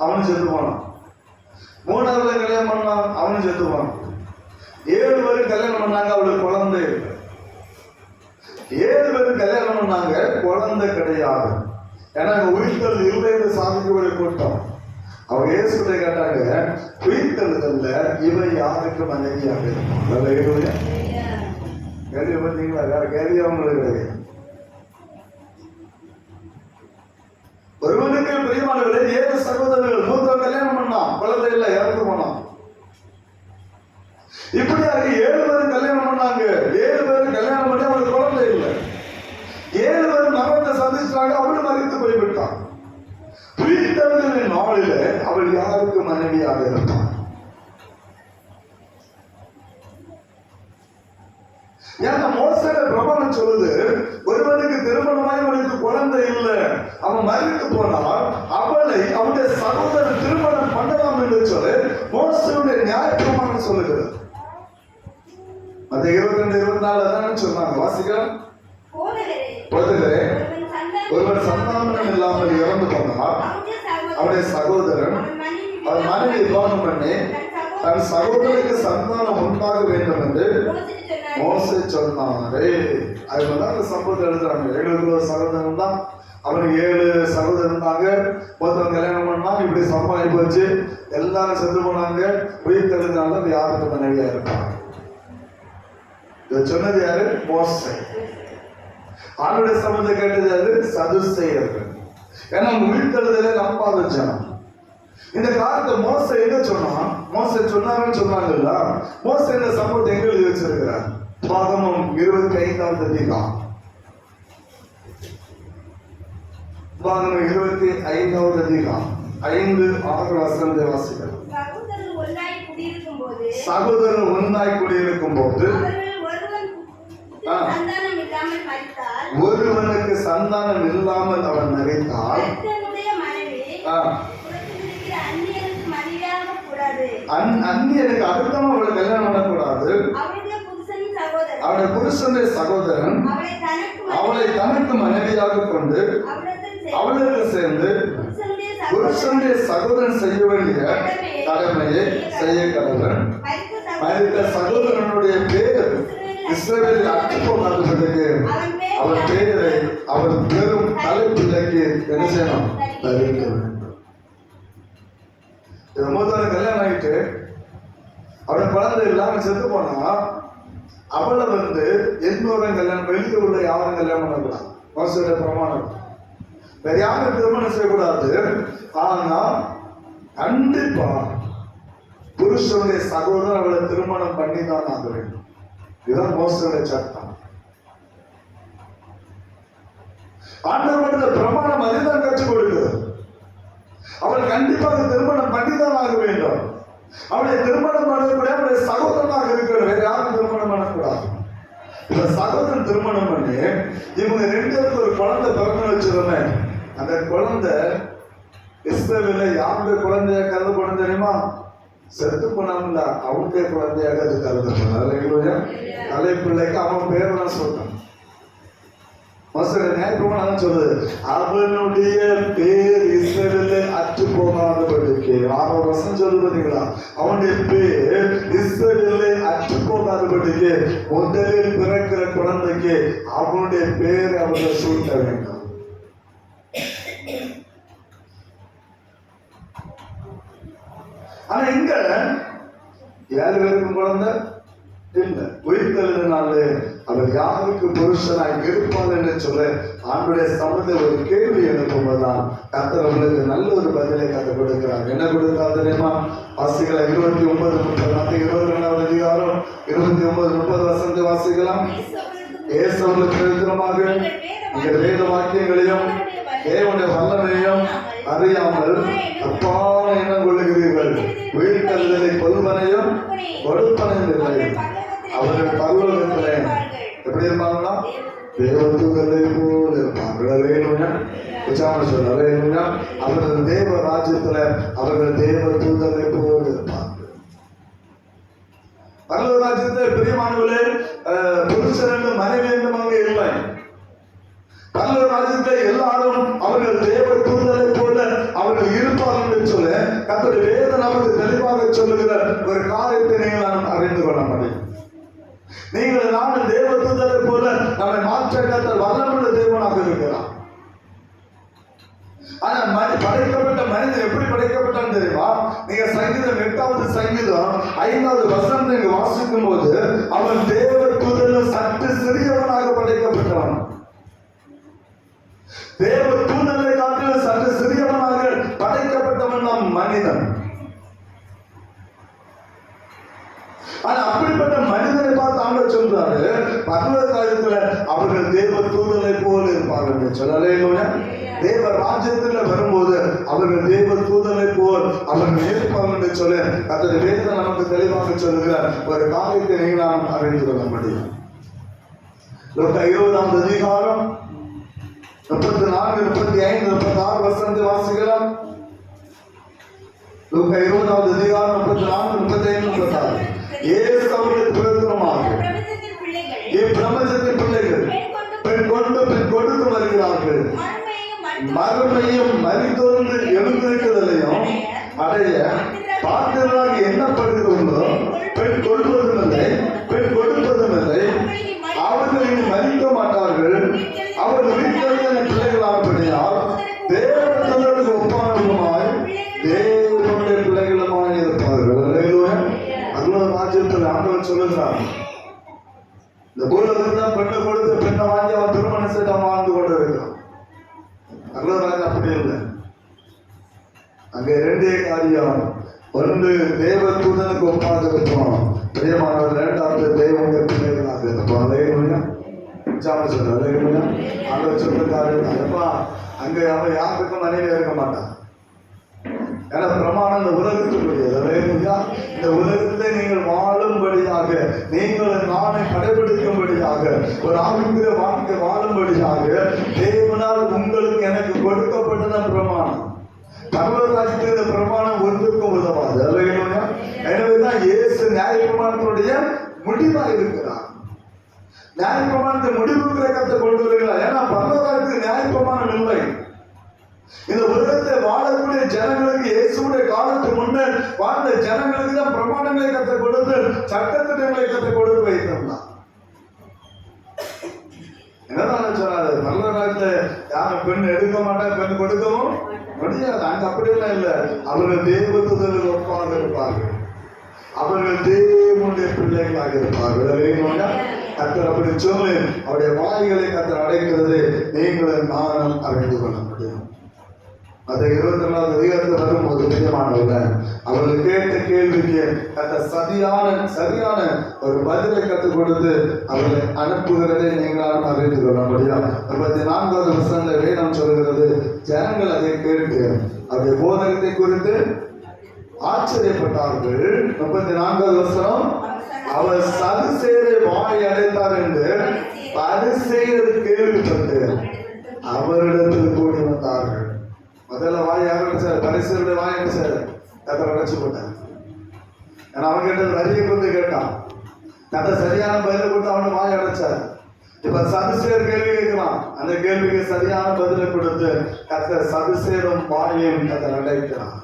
அவனு செத்து போனான். 3வது கல்யாணம் பண்ணான், அவனு செத்து போனான். 7 பேரும் கல்யாணம் பண்ணாங்க, அவளுக்கு குழந்தை இல்லை. 7 பேரும் கல்யாணம் பண்ணாங்க, குழந்தை கிடையாது. ஏன்னா உயிர்த்தல் இல்லை என்று சாதிக்கக்கூடிய கூட்டம். அவங்க இயேசுவை கேட்டாங்க, உயிர்த்தெழுதல்ல இவன் யாருக்கு மனைவியாக இருக்கும்? கேள்வி பார்த்தீங்களா? வேற கேள்வி அவங்களுக்கு கிடையாது. ஒருவனுக்கு பிரியமானவர்களே 7 சகோதரர்கள், மூத்தவன் கல்யாணம் பண்ணான், குழந்தை இல்லை, இறந்து போனான். இப்படியாக 7 பேரும் கல்யாணம் பண்ணாங்க. 7 பேரும் கல்யாணம் பண்ணி அவனுக்கு குழந்தை இல்லை. 7 பேரும் மரணத்தை சந்திச்சாங்க, அவனும் மறித்து போய்விட்டான். உயிர்த்தெழுதலின் நாளில அவள் யாருக்கு மனைவியாக இருப்பான்? ஏன்னா மோசேல பிரமாணம் சொல்லுது, ஒருவனுக்கு திருமணமாய் அவனுக்கு குழந்தை இல்லை, அவன் மறித்து போனால் அவளை அவனுடைய சகோதரன் திருமணம் பண்ணலாம் என்று சொல்லி மோசேயுடைய நியாய பிரமாணம் சொல்லுகிறது. அந்த 22-24 தான் சொன்னாங்க. வாசிக்கலாம். போதகரே, ஒருவன் சந்தானம் இல்லாமல் இறந்து போனால் அவனுடைய சகோதரன் அவன் மனைவி விவாகம் பண்ணி தன் சகோதரனுக்கு சந்தானம் உண்டாக வேண்டும் என்று மோசே சொன்னாரே. அதுதான் அந்த சம்பவத்தை எழுதுறாங்க. 7 சகோதரன் தான், அவனுக்கு 7 சகோதரன் தாங்க. ஒருத்தவன் கல்யாணம் பண்ணா இப்படி சம்பாதி போச்சு, எல்லாரும் செத்து போனாங்க. உயிர் தெளிந்தாலும் யாருக்கு மனைவியா இருப்பாங்க? இதை சொன்னது யாரு? மோசே. அவனுடைய சம்பந்தத்தை கேட்டது யாரு? சதுசேயர்கள். ஏன்னா உயிர்த்தெழுதலை நம்பாத ஜனம். இந்த காலத்தை மோசே எங்க சொன்னான்? மோசே சொன்னாருன்னு சொன்னாங்கல்ல. மோசே இந்த சம்பவத்தை எங்க எழுதி வச்சிருக்கிறார்? பாகமம் 25வது அதிகாரம். பாகமம் 25வது அதிகாரம் 5-6 வசனத்தை வாசிக்கிறோம். சகோதரன் ஒன்றாய் குடியிருக்கும் போது ஒருவனுக்கு சந்தானம் இல்லாமல் அவன் மரித்தால் அந்நியனுக்கு அடுத்தமா அவளை கல்யாணம் பண்ணக்கூடாது. அவனுடைய புருஷனுடைய சகோதரன் அவளை தனக்கு மனைவியாக கொண்டு அவளுக்கு சேர்ந்து புருஷனுடைய சகோதரன் செய்ய வேண்டிய கடமையை செய்ய கடவன். மரித்த சகோதரனுடைய பேர் இஸ்ரவேலில் அற்று போகாதபடிக்கு அவன் பெயரை அவன் பெரும் தலைப்பிள்ளைக்கு என்ன செய்யணும்? அறிவிக்க வேண்டும். மூத்தவன் கல்யாணம் ஆகிட்டு அவன் குழந்தை இல்லாம செத்து போனா அவளை வந்து எந்தோரம் கல்யாணம், வெளியே உள்ள யாரும் கல்யாணம் பண்ணக்கூடாது. மோசேயுடைய பிரமாணம். வேற யாரும் திருமணம் செய்யக்கூடாது. ஆனா கண்டிப்பா புருஷனுடைய சகோதரன் அவளை திருமணம் பண்ணி தான் ஆக வேண்டும். இதுதான் மோசேயுடைய சட்டம். ஆண்டவருடைய பிரமாணம் அதுதான் கற்றுக் கொடுக்கிறது. அவள் கண்டிப்பாக திருமணம் பண்ணிதான் ஆக வேண்டும். அவளை திருமணம் பண்ணக்கூடிய அவளுடைய சகோதரனாக இருக்கிற வேற யாரும் திருமணம் பண்ணக்கூடாது. இந்த சகோதரன் திருமணம் பண்ணி இவங்க 2 பேருக்கு ஒரு குழந்தை பிறந்து வச்சிருந்தே, அந்த குழந்தை இஸ்ரவேல்ல யாருடைய குழந்தைய கருதப்படும் தெரியுமா? செத்து போனாங்கல்ல அவனுடைய குழந்தையாக அது கருதப்படும். தலைப்பிள்ளைக்கு அவன் பேரெல்லாம் சொல்றான். ஞாயிற்றுக்கிழமை சொல்லுது, அவனுடைய பேர் இஸ்ரவேலிலே அற்று போகாதபடிக்கு. 6 வருஷம் சொல்லுவீங்களா? அவனுடைய பேர் இஸ்ரவேலிலே அற்று போகாதபடிக்கு முதலில் பிறக்கிற குழந்தைக்கு அவனுடைய பேரை அவர்கள் சூட்ட வேண்டும். ஆனா இங்க 7 பேருக்கும் குழந்தை இல்லை. உயிர்த்தெழுதினாலே அவர் யாருக்கு புருஷனாய் இருப்பார் என்று சொல்ல ஆண்டுடைய சமூகத்தில் ஒரு கேள்வி எழுப்பும்போதுதான் கர்த்தர் அவர்களுக்கு நல்ல ஒரு பதிலை கற்றுக் கொடுக்கிறார். என்ன கொடுக்கிறார் தெரியுமா? வாசிகளை 29:30 அதிகாரம் 29-30 வசனத்தை வாசிக்கலாம். ஏசவர்களுக்கு விதமாக இந்த வேத வாக்கியங்களையும் தேவனுடைய வல்லமையும் அறியாமல் தப்பான எண்ணம் கொள்ளுகிறீர்கள். உயிர்த்தெழுதலை கொல்வனையும் கொடுப்பனையும் இல்லை. அவர்கள் பரலோகத்திலே எப்படி இருப்பாங்களா? தேவதூதரை போல் இருப்பார்கள். அவர்கள் தேவ ராஜ்யத்துல அவர்கள் தேவ தூதரை போல் இருப்பார்கள். பரலோக ராஜ்யத்தை பிரியமானவர்களே, புருஷன் மனைவி என்றும் அங்கே இல்லை. பரலோக ராஜ்யத்தை எல்லாரும் அவர்கள் தேவ தூதரை போல அவர்கள் இருப்பார்கள் என்று சொல்ல கர்த்தருடைய வேதம் நமக்கு தெளிவாக சொல்லுகிற ஒரு காரியத்தை நீங்கள் நாம் அறிந்து கொள்ள முடியும். நீங்கள் நாங்கள் தேவ தூதரை போல நம்மை மாற்ற கர்த்தர் வல்லமுள்ள தேவனாக இருக்கிறார். ஆனா படைக்கப்பட்ட மனிதன் எப்படி படைக்கப்பட்டான்னு தெரியுமா? நீங்க சங்கீதம் 8வது சங்கீதம் 5வது வசனம் நீங்க வாசிக்கும் போது அவன் தேவ தூதரில் சற்று சிறியவனாக படைக்கப்பட்டவன். தேவ தூதரை காட்டிலும் சற்று சிறியவனாக படைக்கப்பட்டவன் நம் மனிதன். ஆனா அப்படிப்பட்ட மனிதனை பார்த்து ஆண்டவர் சொல்றாரு, பரலோக ராஜ்யத்துல அவர்கள் தேவ தூதரை போல இருப்பார்கள் சொல்லலையா? தேவ ராஜ்யத்துல வரும்போது அவர்கள் தேவ தூதரை போல் அவர்கள் இருப்பார்கள் என்று சொல்ல கர்த்தருடைய வேதம் நமக்கு தெளிவாக சொல்லுகிற ஒரு காரியத்தை நீங்கள் நாம் அறிந்து கொள்ள முடியும். லூக்கா 20வது அதிகாரம் 34, 35, 36 வசனத்தை வாசிக்கலாம். லூக்கா 20வது அதிகாரம் 34, 35, 36. இயேசு அவர்களுக்கு பிரயோஜனமாக இப்பிரபஞ்சத்தின் பிள்ளைகள் பெண் கொண்டு பெண் கொடுத்து வருகிறார்கள். மறுமையும் மரித்தோர்ந்து எழுந்திருக்கிறதையும் அடைய பாத்திரராக எண்ணப்படுகிறோங்களோ பெண் கொள்வதும் இல்லை, பெண் கொடுப்பதும் இல்லை. அவர்கள் இனி மறிக்க மாட்டார்கள். அவர்கள் வீட்டில் பிள்ளைகளாகப்படியால் தேவதூதருக்கு ஒப்பானவர்களுமாய் தேவனுடைய பிள்ளைகளுமாய் இருப்பார்கள். அருள ராஜ்யத்தில் ஆண்டவர் சொல்லுகிறார், இந்த பூலகத்தில் தான் பெண்ணை கொடுத்து பெண்ணை வாங்கி அவன் திருமண சட்டம் வாழ்ந்து கொண்டு இருக்கிறான். அருள ராஜா அப்படி இல்லை. அங்கே 2 காரியம். ஒன்று தேவ தூதனுக்கு ஒப்பாக இருப்போம். பிரியமானவர் 2வது தேவனுடைய பிள்ளைகளாக இருப்போம். ஆண்டவர் சொல்லுறாரு, அங்க அவன் யாருக்கும் மனைவி இருக்க மாட்டான். ஏன்னா பிரமாணம் இந்த உலகத்துக்குரியது. இந்த உலகத்திலே நீங்கள் வாழும்படியாக, நீங்கள் நானே கடைபிடிக்கும்படியாக, ஒரு ஆவிக்குரிய வாழ்க்கை வாழும்படியாக தேவனால் உங்களுக்கு எனக்கு கொடுக்கப்பட்டன பிரமாணம். பரலோகத்தில் இந்த பிரமாணம் ஒன்றுக்கும் உதவாது. எனவேதான் இயேசு நியாயப்பிரமாணத்தினுடைய முடிவா இருக்கிறார். நியாயப்பிரமாணத்தை முடிவுக்கிற கத்தை கொண்டு வருகிறார். ஏன்னா பரலோகத்துக்கு நியாயப்பிரமாணம் இல்லை. இந்த உலகத்தை வாழக்கூடிய ஜனங்களுக்கு இயேசுடைய காலத்துக்கு முன்னர் வாழ்ந்த ஜனங்களுக்கு தான் பிரமாணங்களை கத்த கொடுத்து சட்டத்திட்டங்களை கத்த கொடுத்து வைத்திருந்தார். என்னதான் சொன்னாரு? பரலோகத்துல யாரும் பெண் எடுக்க மாட்டாங்க, பெண் கொடுக்கவும் முடியாது. அங்க அப்படியெல்லாம் இல்லை. அவர்கள் தேவதூதருக்கு ஒப்பாக இருப்பார்கள். அவர்கள் தேவனுடைய பிள்ளைகளாக இருப்பார்கள். கர்த்தர் அப்படி சொல்லி அவருடைய வாய்களை கர்த்தர் அடைக்கிறது நீங்களும் நானும் அறிந்து கொள்ள முடியும். அதை 22வது அதிகாரத்தில் வரும்போது பிரியமானவர்கள் அவர்கள் கேட்ட கேள்விக்கு கர்த்தர் சரியான ஒரு பதிலை கற்றுக் கொடுத்து அவர்களை அனுப்புகிறதை நீங்களால் அறிந்து கொள்ள முடியும். 34வது வசனத்தை வேதம் சொல்கிறது, ஜனங்கள் அதை கேட்டு அவருடைய போதகத்தை குறித்து ஆச்சரியப்பட்டார்கள். 34வது வசனம், அவர் சதுசேயரை வாய் அடைத்தார் என்று பரிசேயர் கேள்விப்பட்டு அவரிடத்தில் கூடி வந்தார்கள். முதல்ல வாய் யாரும் சார், பரிசேயருடைய வாய் என்ன சார்? கர்த்தர் அடைச்சு போட்டார். ஏன்னா அவன் கேட்டது வரியை கொண்டு கேட்டான். கத்த சரியான பதிலை கொடுத்து அவனை வாய் அடைச்சார். இப்ப சதுசேர் கேள்வி கேட்கலாம். அந்த கேள்விக்கு சரியான பதிலை கொடுத்து கத்த சதுசேரும் வாயையும் கத்த அடைக்கிறான்.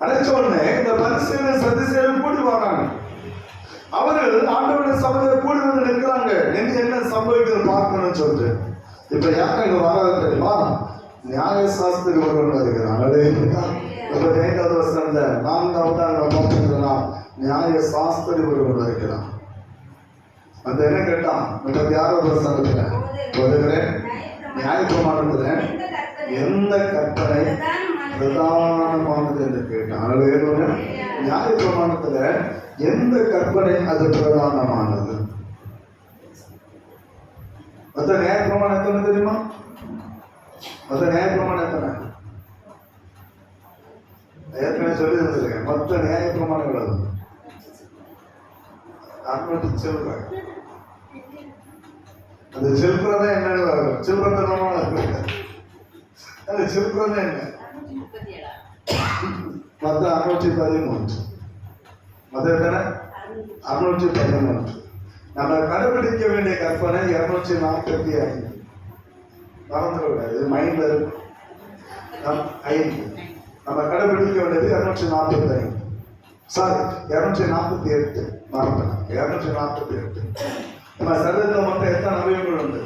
அடைச்ச உடனே இந்த பரிசேரும் சதுசேரும் கூடி வராங்க. அவர்கள் ஆண்டவருடைய சபையில கூடி வந்து நிற்கிறாங்க. என்ன சம்பவிக்கிறது பார்க்கணும்னு சொல்லிட்டு இப்ப யாரும் இங்க வராது தெரியுமா? நியாய சாஸ்திரி ஒருவன் வருகிறான். இப்ப 5வது வருஷம் 4வது பார்த்தீங்கன்னா நியாய சாஸ்திரி ஒருவன் வருகிறான். அந்த என்ன கேட்டான்? 36வது வருஷத்துல வருகிறேன் நியாயப்பிரமாணத்துல எந்த கற்பனை பிரதானமானது என்று கேட்டான். நியாயப்பிரமாணத்துல எந்த கற்பனை அது பிரதானமானது? மொத்த நியாயப்பிரமாணம் எத்தனை தெரியுமா? மொத்த நியாயப்பிரமாணம் எத்தனை? ஏற்கனவே சொல்லி இருந்திருக்கேன். மொத்த நியாயப்பிரமாணங்கள் 600 சில்லறை. அந்த சில்லறை என்னன்னு சில்லறை அது சில்லறை என்ன? மொத்த 613. மொத்த எத்தனை? 613. நம்ம கடைபிடிக்க வேண்டிய கற்பனை 245. மறந்துடக்கூடாது, மைண்ட்ல இருக்கு. நம்ம கடைபிடிக்க வேண்டியது 245. சாரி 248. மறந்துடலாம். 248. நம்ம சரீரத்தில் மொத்தம் எத்தனை அவயவங்கள் உண்டு?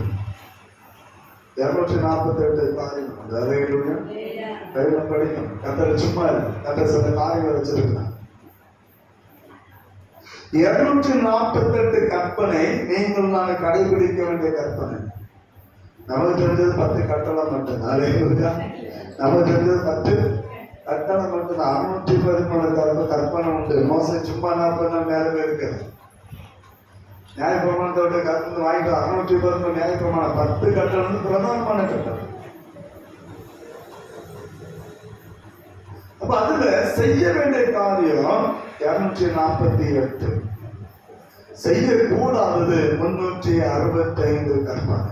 248 காரியங்கள் உண்டு. அதை படிக்கணும். கத்தரை சும்மா இருக்கு. கத்தரை சில காரியங்களை வச்சிருக்கலாம். 248 கற்பனை நீங்கள் நான் கடைபிடிக்க வேண்டிய கற்பனை. நமக்கு தெரிஞ்சது 10 கட்டளை மட்டும்தான். நமக்கு தெரிஞ்சது 10 கட்டளை மட்டும்தான். 613 கற்பனை உண்டு. மோசை சும்மா 40 மேலே இருக்குது. நியாயப்பிரமாணத்தோட கற்பனை வாங்கிட்டு 613 நியாயப்பிரமாணம் 10 கட்டளை வந்து பிரதானமான கட்டளை. அப்ப அதுல செய்ய வேண்டிய காரியம் 248. செய்யக்கூடாதது 365 கற்பனை.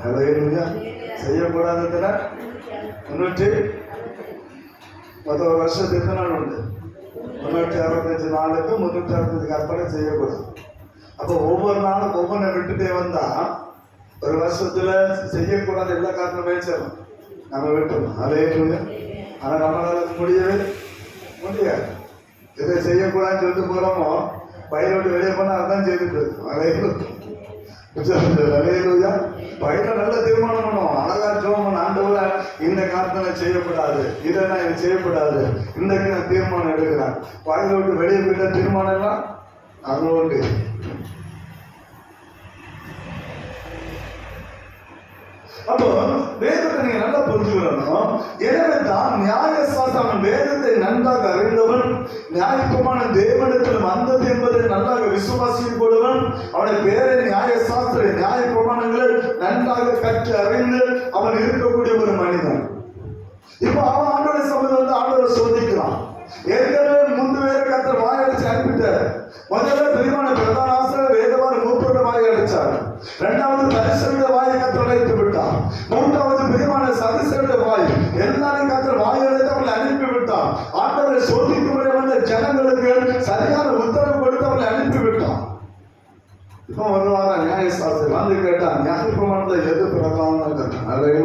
செய்யக்கூடாததுல 300 ஒரு வருஷத்துக்கு எத்தனை நாள் உண்டு? 365 நாளுக்கு 365 கற்பனை செய்யக்கூடாது. அப்போ ஒவ்வொரு நாளும் ஒவ்வொன்றை விட்டுட்டே வந்தா ஒரு வருஷத்துல செய்யக்கூடாத எல்லா காரணமே செய்யணும். நம்ம விட்டுருவோம். அதே ஆனா நம்மளால முடியவே முடியாது. எதை செய்யக்கூடாதுன்னு சொல்லிட்டு போறோமோ பயிரை விட்டு வெளியே போனா அதான் செய்துட்டு இருக்கோம். பயிரை நல்ல தீர்மானம் பண்ணுவோம். அழகா ஜோமன் ஆண்டவரை இந்த காரணத்தை செய்யக்கூடாது, இதை நான் இது செய்யக்கூடாது, இன்றைக்கு நான் தீர்மானம் எடுக்கிறேன். பயிரை விட்டு வெளியே போயிட்ட தீர்மானம் எல்லாம் அது உண்டு. அப்போ வேதத்தை நீங்க நல்லா புரிஞ்சுக்கணும். எனவே தான் நியாய சாஸ்திரம் வேதத்தை நன்றாக அறிந்தவன், நியாயப்பிரமாண தேவனிடத்தில் வந்தது என்பதை நன்றாக விசுவாசிக்கப்படுவன், அவனை பேரை நியாய சாஸ்திர நியாய பிரமாணங்களை நன்றாக கற்று அறிந்து அவன் இருக்கக்கூடிய ஒரு மனிதன். இப்போ அவன் ஆண்டோட சபையில் வந்து ஆண்டோரை சோதிக்கிறான். ஏற்கனவே முன்பு வேற கத்தர் வாயடிச்சு அனுப்பிட்டார். முதல்ல பிரிவான பிரதான ஆசிரியர் வேதவான மூப்பரோட வாயடிச்சார். 2வது பரிசுத்த வாயை கத்தர் அழைத்து விட்டார். 3வது பிரிவான சதுசேருடைய வாய் எல்லாரும் கத்தர் வாயடித்து அவளை அனுப்பி விட்டார். ஆண்டவரை சோதிக்கும்படி வந்த ஜனங்களுக்கு சரியான உத்தரவு கொடுத்து அவளை அனுப்பி விட்டார். இப்போ ஒரு வாரம் நியாய சாஸ்திரி வந்து கேட்டான், நியாய பிரமாணத்தை எது பிரதானம் கேட்டான். அதில்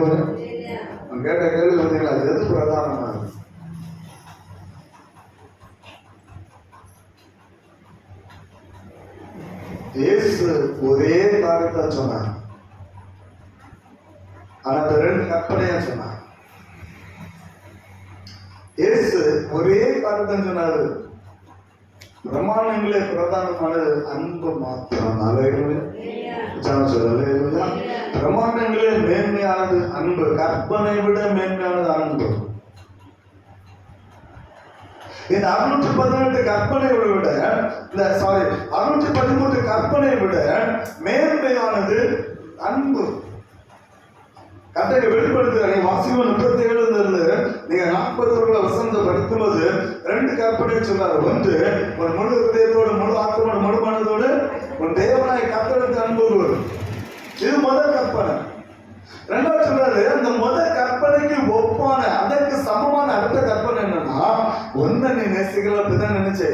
கேட்ட கேள்வி பார்த்தீங்களா? எது பிரதானமாக? இயேசு ஒரே காரியத்தை சொன்னார். ஆனா அந்த 2 கற்பனையா சொன்னார். இயேசு ஒரே காரியத்தை சொன்னாரு. பிரமாணங்களே பிரதானமானது அன்பு மாத்திரம். பிரமாணங்களே மேன்மையானது அன்பு. கற்பனை விட மேன்மையானது அன்பு. இந்த 618 கற்பனையை விட 613 கற்பனையை விட மேன்மையானது அன்பு. கட்டளை வெளிப்படுத்துகிற வாசிவன் 37 நீங்க 40 வசனத்தை படிக்கும்போது 2 கற்பனை சொன்னார். ஒன்று, உன் முழு இதயத்தோடு, முழு ஆத்மாவோடு, முழு மனதோடு உன் தேவனாய் கர்த்தருக்கு அன்பு கூறு. இது முதல் கற்பனை. 2வது சொல்றாரு, அந்த முதல் கற்பனைக்கு ஒப்பான அதற்கு சமமான அடுத்த கற்பனை என்னன்னா, ஒன்ன நீ நேசிக்கல அப்படிதான் நினைச்சே.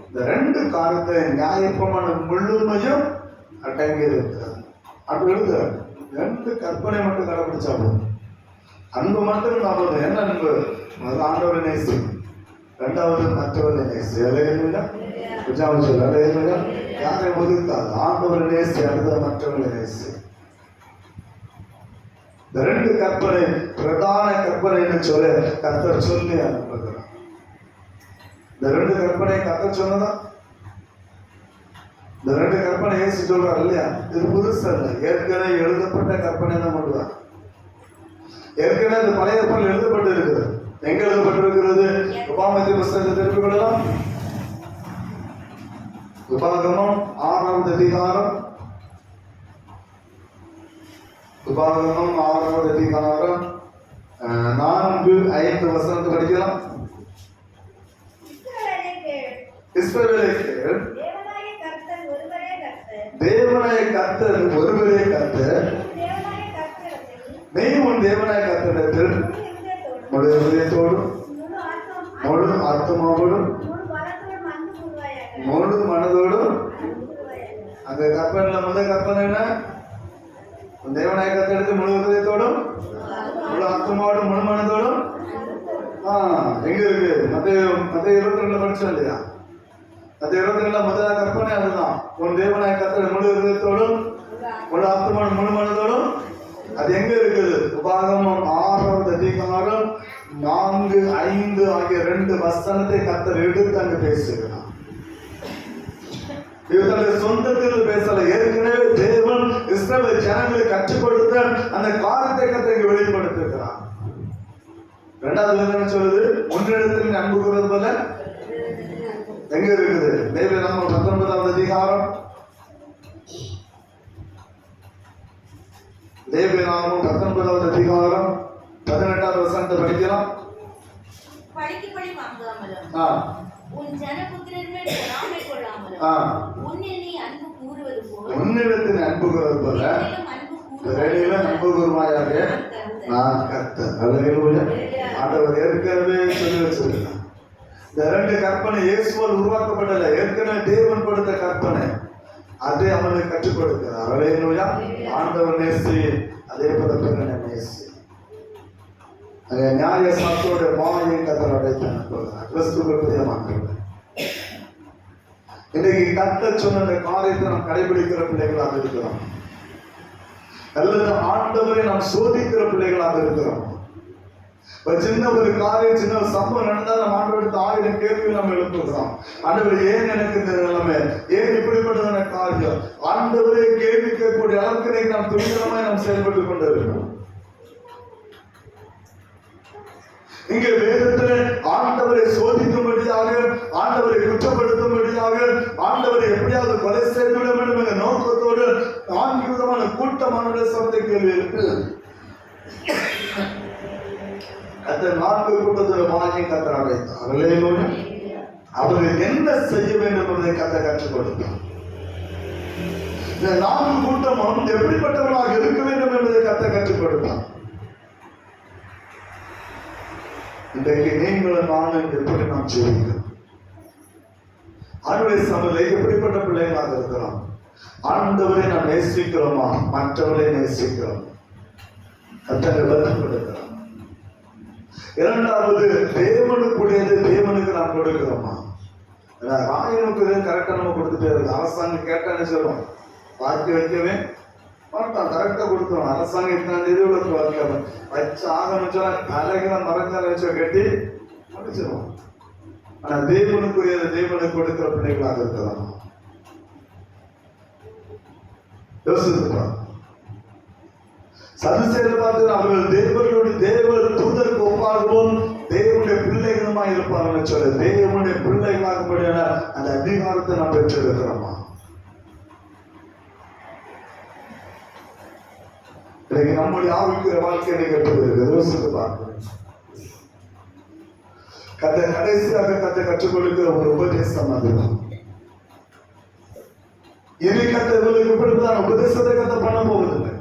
இந்த 2 காரியத்தை நியாயப்பிரமாணம் முழுமையும் அடங்கி இருக்கிறது. அப்படி எழுது 2 கற்பனை மட்டும் கடைபிடிச்சா போதும். அன்பு மட்டும் நான் போதும். என்ன அன்பு? முதல்ல ஆண்டவரை நேசி, 2வது மற்றவரை நேசி. அலையில புஜாவை சொல்ல அலையில யாரை ஒதுக்காது. ஆண்டவரை நேசி, அடுத்த மற்றவரை நேசி. இந்த 2 கற்பனை பிரதான கற்பனைன்னு சொல்ல கர்த்தர் சொல்லி அனுப்புகிறார். இந்த 2 கற்பனை கர்த்தர் சொன்னதா? இந்த 2 கற்பனை ஏசி சொல்றாரு இல்லையா? இது புதுசு அல்ல, ஏற்கனவே எழுதப்பட்ட கற்பனை தான் பண்ணுவார். ஏற்கனவே இந்த பழைய ஏற்பாட்டில் எழுதப்பட்டு இருக்கிறது. எங்க எழுதப்பட்டிருக்கிறது? உபாகமத்தின் புஸ்தகத்தை திருப்பிக் கொள்ளலாம். உபாகமம் 6வது அதிகாரம், உபாகமம் 6வது அதிகாரம் 4-5 வசனத்தை படிக்கலாம். இஸ்ரவேலே கேள், தேவனாய கர்த்தர் ஒருவரே கர்த்தர். நீ உன் தேவனாய கர்த்தரிடத்தில் முழு இதயத்தோடும் முழு ஆத்மாவோடும் முழு மனதோடும். அந்த கற்பனை முதல் கற்பனை என்ன? தேவனாய கர்த்தரிடத்தில் முழு இதயத்தோடும் முழு ஆத்மாவோடும் முழு மனதோடும். எங்க இருக்கு? மத்திய 22 படிச்சோம் இல்லையா? மத்திய 22 முதல் கற்பனை அதுதான். உன் தேவனாய கர்த்தரை முழு இதயத்தோடும் முழு ஆத்மாவோடும் முழு மனதோடும். அது எங்க இருக்குது? உபாகமம் 6வது அதிகாரம் 4-5 ஆகிய 2 வசனத்தை கர்த்தர் எடுத்து அங்கு பேசுகிறார். இவர்களுடைய சொந்தத்தில் பேசல. ஏற்கனவே தேவன் இஸ்ரவேல் ஜனங்களுக்கு கற்றுக் கொடுத்த அந்த காரியத்தை கர்த்தர் வெளிப்படுத்துகிறார். 2வது என்ன சொல்லுது? முன்னிடத்தில் அன்பு கூறுவது போல எங்க இருக்குது? லேவியராகமம் 19வது அதிகாரம், லேவியராகமம் 19வது அதிகாரம் 18வது வசனத்தை படிக்கலாம். படிக்கப்படி வாங்காமலும் உன் ஜனபுத்திரர் மேல் பொறாமை கொள்ளாமலும் உன்னில் நீ அன்பு கூறுவது போல உன்னிடத்தில் அன்பு கூறுவது போல அன்பு கூறுவாயாக நான் கர்த்தர். அல்லேலூயா. ஆண்டவர் ஏற்கனவே சொல்லி வச்சிருக்கிறார். இந்த 2 கற்பனை இயேசுவால் உருவாக்கப்படல, ஏற்கனவே தேவன் கொடுத்த கற்பனை. அதை அவனுக்கு கற்றுக் கொடுக்கிறார். அல்லேலூயா. ஆண்டவர் நேசி, அதே போல பிறனை நேசி. நியாய சாஸ்திரோட மாயை கர்த்தர் அடைத்து அனுப்புகிறார். கிறிஸ்துவுக்கு பிரியமானவர்களே, இன்னைக்கு கர்த்தர் சொன்ன அந்த காரியத்தை நாம் கடைபிடிக்கிற பிள்ளைகளாக இருக்கிறோம், அல்லது ஆண்டவரை நாம் சோதிக்கிற பிள்ளைகளாக இருக்கிறோம். சின்ன ஒரு காரியம், சின்ன ஒரு சம்பவம் நடந்தால் நம்ம ஆண்டவருக்கு 1000 கேள்விகள் நம்ம எழுப்புகிறோம். ஆண்டவர் ஏன் எனக்கு இந்த நிலைமை, ஏன் இப்படிப்பட்டதான காரியம்? ஆண்டவரை கேள்வி கேட்கக்கூடிய அளவுக்கு நாம் துணிகரமாய் நாம் செயல்பட்டு கொண்டிருக்கிறோம். இங்கே வேதத்தில் ஆண்டவரை சோதிக்கும்படியாக, ஆண்டவரை குற்றப்படுத்தும்படியாக, ஆண்டவரை எப்படியாவது கொலை செய்து விட வேண்டும் என்ற நோக்கத்தோடு 4 விதமான கூட்டமான சபத்தை கேள்வி எழுப்பு. அந்த 4 கூட்டத்தில் மாயை கர்த்தர் அழைத்தார். அல்லேலூயா. அவர்கள் என்ன செய்ய வேண்டும் என்பதை கர்த்தர் கற்றுக் கொடுத்தார். இந்த 4 கூட்டமும் எப்படிப்பட்டவர்களாக இருக்க வேண்டும் என்பதை கர்த்தர் கற்றுக் கொடுத்தார். இன்றைக்கு நீங்களும் நானும் எப்படி நாம் ஜீவிக்கிறோம்? ஆண்டவருடைய சபையில் எப்படிப்பட்ட பிள்ளைகளாக இருக்கிறோம்? ஆண்டவரை நாம் நேசிக்கிறோமா? மற்றவரை நேசிக்கிறோம்? கர்த்தரை பலப்படுத்துகிறோம். 2வது, தேவனுக்குரியது தேவனுக்கு நாம் கொடுக்கிறோமா? ராயனுக்கு கரெக்டா நம்ம கொடுத்துட்டே இருக்கோம். அரசாங்கம் கேட்டா என்ன சொல்றோம்? பார்த்து வைக்கவே மாட்டான், கரெக்டா கொடுத்துரும். அரசாங்கம் இத்தனை தேதி வச்சு ஆகணும் சொன்னா தலைகளை மரங்களை வச்ச கட்டி முடிச்சிடும். ஆனா தேவனுக்குரியது தேவனுக்கு கொடுக்கிற பிள்ளைகளாக இருக்கலாம். யோசித்துப்பான். சதுசேயர் பார்த்து அவர்கள் தேவ தூதருக்கு ஒப்பாகவும் தேவனுடைய பிள்ளைகளுமா இருப்பார்கள் சொல்ல, தேவனுடைய பிள்ளைகளாகும்படியான அந்த அதிகாரத்தை நாம் பெற்றிருக்கிறோமா? நம்முடைய ஆவிக்குரிய வாழ்க்கையை கற்றுக் யோசித்து பார்க்கிறோம். கடைசியாக கற்றுக் கொடுக்கிற ஒரு உபதேசம் அதுதான். இனி கத்தவர்களுக்கு இப்படிதான் உபதேசத்தை பண்ண போவதில்லை.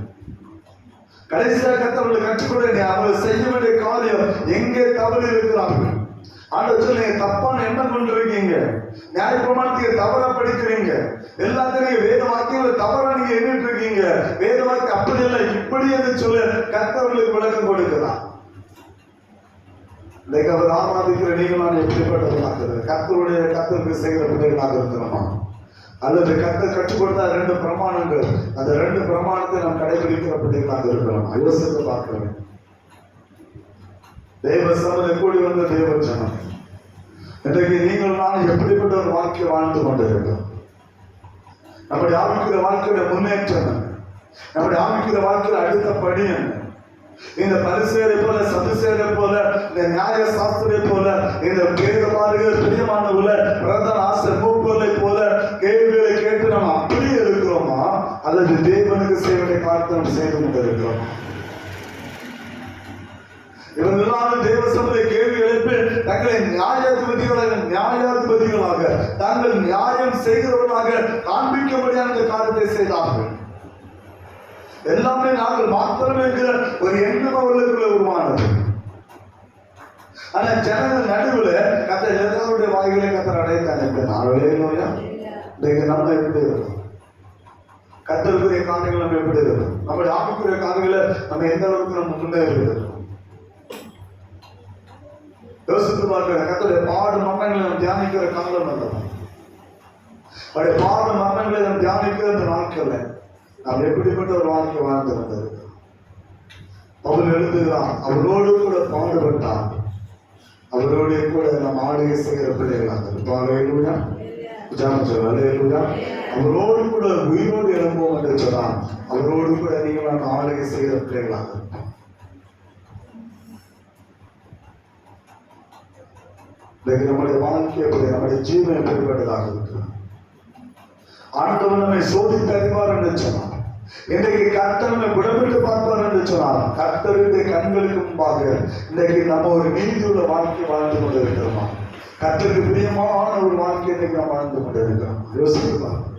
கடைசியாக கத்தவர்களுக்கு கற்றுக் கொடுங்க. அவர்கள் செய்ய வேண்டிய காரியம் எங்கே தவறு இருக்கிறார்கள். ஆண்டவர் நீங்க தப்பான எண்ணம் கொண்டிருக்கீங்க, நியாயப்பிரமாணத்தை தவறா படிக்கிறீங்க, எல்லாத்தையும் வேத வாக்கியங்களை தவறா நீங்க எண்ணிட்டு இருக்கீங்க. வேத வாக்கியம் அப்படி இல்லை இப்படி என்று சொல்ல கர்த்தர்களுக்கு விளக்கம் கொடுக்கிறார். இன்னைக்கு அவர் ஆராதிக்கிற நீங்கள் நான் எப்படிப்பட்டவர்களாக கர்த்தருக்கு செய்கிற பிள்ளைகளாக இருக்கிறோமா, அல்லது கர்த்தர் கற்றுக் கொடுத்த 2 பிரமாணங்கள், அந்த 2 பிரமாணத்தை நாம் கடைபிடிக்கிற பிள்ளைகளாக இருக்கிறோமா? யோசித்து பார்க்கிறேன். தேவ சபையில் கூடி வந்த தேவ ஜனம், இன்றைக்கு நீங்கள் நான் எப்படிப்பட்ட ஒரு வாழ்க்கை வாழ்ந்து கொண்டிருக்கிறோம்? நம்முடைய ஆவிக்கிற வாழ்க்கையோட முன்னேற்றம் என்ன? நம்முடைய ஆவிக்கிற வாழ்க்கையில அடுத்த படி என்ன? இந்த பரிசேரை போல, சதுசேரை போல, இந்த நியாய சாஸ்திரை போல, இந்த வேதபாரகர் பிரியமானவர்கள பிரதான ஆசிரியர் மூப்பர்களை போல கேள்விகளை கேட்டு நம்ம அப்படியே இருக்கிறோமா, அல்லது தேவனுக்கு சேவையை பார்த்து நம்ம செய்து கொண்டிருக்கிறோமா? இவர்களால் தேவ சபையை கேள்வி எழுப்பி தங்களை நியாயாதிபதிகளாக தாங்கள் நியாயம் செய்கிறவர்களாக காண்பிக்கும்படியான இந்த காரியத்தை செய்தார்கள். எல்லாமே நாங்கள் மாத்திரமே என்கிற ஒரு எண்ணம் அவர்களுக்குள்ள உருவானது. ஆனா ஜனங்கள் நடுவுல கர்த்தர் எல்லாருடைய வாய்களை கர்த்தர் அடைத்தாங்க. நாளையா நம்ம எப்படி இருக்கும்? கர்த்தருக்குரிய காரியங்கள் நம்ம எப்படி இருக்கும்? நம்முடைய ஆவிக்குரிய காரியங்களை நம்ம எந்த அளவுக்கு நம்ம முன்னேறி இருக்கோம்? யோசித்து பார்க்கிற கர்த்தருடைய பாடு மரணங்களை நம்ம தியானிக்கிற காலம் அல்லவா? அவருடைய பாடு மரணங்களை நம்ம தியானிக்கிற அந்த நாட்கள்ல நாம் எப்படிப்பட்ட ஒரு வாழ்க்கை வாழ்ந்து வந்திருக்கிறோம்? அவர் எழுதுகிறான், அவரோடு கூட பாடுபட்டார், அவரோடு கூட நாம் ஆளுகை செய்கிற பிள்ளைகளாக இருப்போம். அவரோடு கூட உயிரோடு எழும்போம் என்று சொன்னான். அவரோடு கூட நீங்கள் நாம் ஆளுகை செய்கிற பிள்ளைகளாக இருப்போம். நம்முடைய வாழ்க்கை எப்படி, நம்முடைய ஜீவன் எப்படிப்பட்டதாக இருக்கிறோம்? ஆண்டவர் நம்மை சோதித்து அறிவார் என்று சொன்னார். இன்றைக்கு கர்த்தர் நம்மை விடப்பட்டு பார்ப்பார் என்று சொன்னார். கர்த்தருடைய கண்களுக்கு முன்பாக இன்றைக்கு நம்ம ஒரு நீதியுள்ள வாழ்க்கை வாழ்ந்து கொண்டு இருக்கிறோமா? கர்த்தருக்கு பிரியமான ஒரு வாழ்க்கை இன்றைக்கு நாம் வாழ்ந்து கொண்டு இருக்கிறோம். யோசித்து பாருங்க.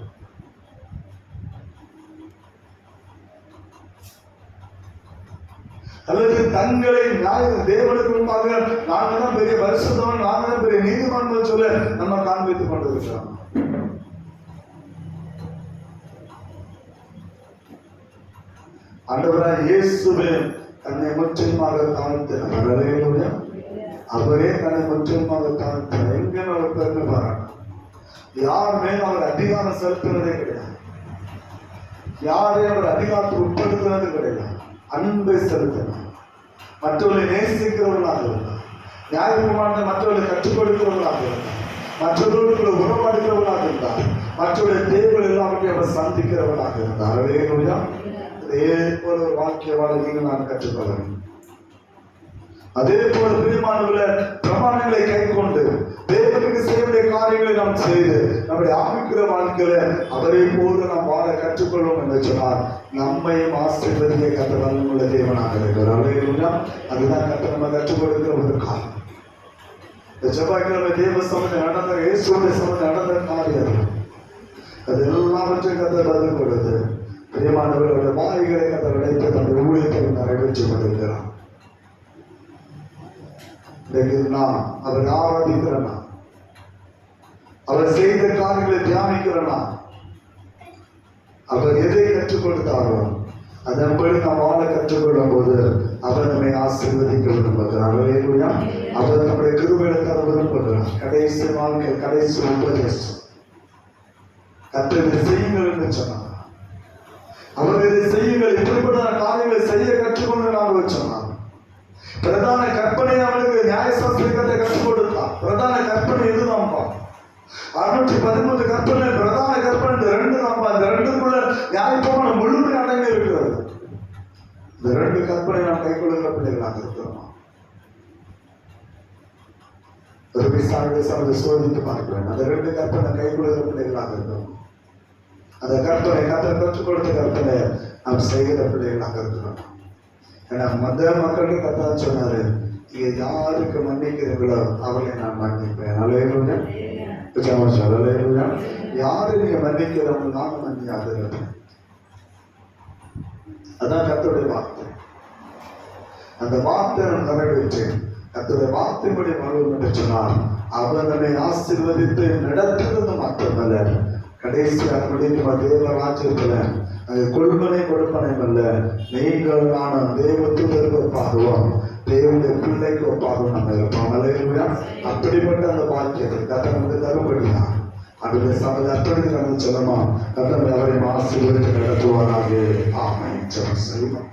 அல்லது தங்களை தேவனுக்கு முன்பாக நாங்கள் தான் பெரிய பரிசுத்தவன், நாங்கள் தான் பெரிய நீதிமான்கள் சொல்ல நம்ம காண்பித்துக் கொண்டிருக்கிறோம். ஆண்டவராய் இயேசுவே தன்னை முற்றிலுமாக தாழ்த்தினார். அவரே தன்னை முற்றிலுமாக தாழ்த்தினார். எங்கே அவர் பெருமை பாராட்டார். யார் மேலும் அவர் அதிகாரம் செலுத்துவதே கிடையாது. யாரையும் அவர் அதிகாரத்தை உட்படுத்துவது கிடையாது. அன்பை செலுத்தினார். மற்றவர்களை நேசிக்கிறவர்களாக இருந்தார். நியாயப்பிரமாணத்தை மற்றவர்களை கற்றுக் கொடுக்கிறவர்களாக இருந்தார். மற்றவர்களுக்கு உணவளிக்கிறவர்களாக இருந்தார். மற்றவருடைய தேவைகள் எல்லாவற்றையும் அவர் சந்திக்கிறவர்களாக இருந்தார். அதே போல ஒரு வாழ்க்கை வாழ நீங்கள் நான் கற்றுக்கொள்ள வேண்டும். அதே போல பிரியமானவர்களே, பிரமாணங்களை கை கொண்டு தேவனுக்கு செய்ய காரியங்களை நாம் செய்து நம்முடைய ஆவிக்கிற வாழ்க்கையில அவரை போல நாம் வாழ கற்றுக்கொள்வோம் என்று சொன்னார். நம்மையும் ஆசீர்வதிக்க கர்த்தர் வல்லமையுள்ள தேவனாக இருக்கிறார். அதுதான் கர்த்தர் நம்ம கற்றுக் கொடுக்கிற ஒரு காலம். இந்த செவ்வாய்க்கிழமை தேவ சமூகத்தை நடந்த இயேசுடைய சமூகத்தை நடந்த காரியம் அது எல்லாவற்றையும் கர்த்தர் பதில் கொடுத்து பிரியமானவர்களுடைய வாய்களை கர்த்தர் அடைத்து தன்னுடைய ஊழியத்தை நிறைவேற்றிக் கொண்டிருக்கிறார். நாம் அவர் ஆராதிக்கிறனா, அவர் செய்த காரியங்களை தியானிக்கிறனா, அவர் எதை கற்றுக் கொடுத்தாரோ அதன்படி நாம் வாழ கற்றுக்கொள்ளும் போது அவர் நம்மை ஆசீர்வதிக்க விரும்புகிறார். அவர் நம்முடைய கிருபைகளுக்காக விரும்புகிறார். கடைசி வாழ்க்கை, கடைசி உபதேசம் கர்த்தரை செய்யுங்கள் என்று சொன்னார். அவர் இதை செய்யுங்கள், இப்படிப்பட்ட காரியங்களை செய்ய கற்றுக்கொண்டு நாங்கள் சொன்னார். பிரதான கற்பனை அவனுக்கு நியாயசாஸ்திரத்தை கற்றுக் கொடுத்தார். பிரதான கற்பனை எதுதான்ப்பா? 613 கற்பனை பிரதான கற்பனை இந்த 2 தான்ப்பா. இந்த 2க்குள்ள நியாயப்பிரமாணம் முழுமை அடங்கி இருக்கிறது. இந்த 2 கற்பனை நாம் கைக்கொள்ளுகிற பிள்ளைகளாக இருக்கிறோம். ஒரு விசாரணை சோதித்து பார்க்கிறேன். அந்த 2 கற்பனை கைக்கொள்ளுகிற பிள்ளைகளாக இருக்கிறோம். அந்த கற்பனை கற்பனை கற்றுக் கொடுத்த கற்பனை நாம் செய்கிற பிள்ளைகளாக இருக்கிறோம். ஏன்னா மத மக்களுக்கு கர்த்தர் சொன்னாரு, நீங்க யாருக்கு மன்னிக்கிறீங்களோ அவர்களை நான் மன்னிப்பேன். யாரு நீங்க மன்னிக்கிறவங்க நானும் மன்னியாது இருப்பேன். அதான் கர்த்தருடைய வார்த்தை. அந்த வார்த்தை நான் நிறைவேற்றேன். கர்த்தருடைய வார்த்தைப்படி வாழ்வோம் என்று சொன்னார். அவர் நம்மை ஆசீர்வதித்து நடத்துவது மட்டுமல்ல, கடைசியாக முடிக்கும் தேவ ராஜ்யத்துல அது கொள்வனை கொடுப்பனையும் அல்ல, நீங்கள் நான் தேவத்துக்கு ஒப்பாகுவோம், தேவனுடைய பிள்ளைக்கு ஒப்பாகவும் நம்ம இருப்போம். அல்லேலூயா. அப்படிப்பட்ட அந்த பாக்கியத்தை கர்த்தர் நமக்கு தரும்படிதான் அவருடைய சபையை அர்ப்பணித்து கடந்து செல்லமா கர்த்தர் அவரை ஆசீர்வதித்து நடத்துவாராக. ஆமென். ஜெபம் செய்வோம்.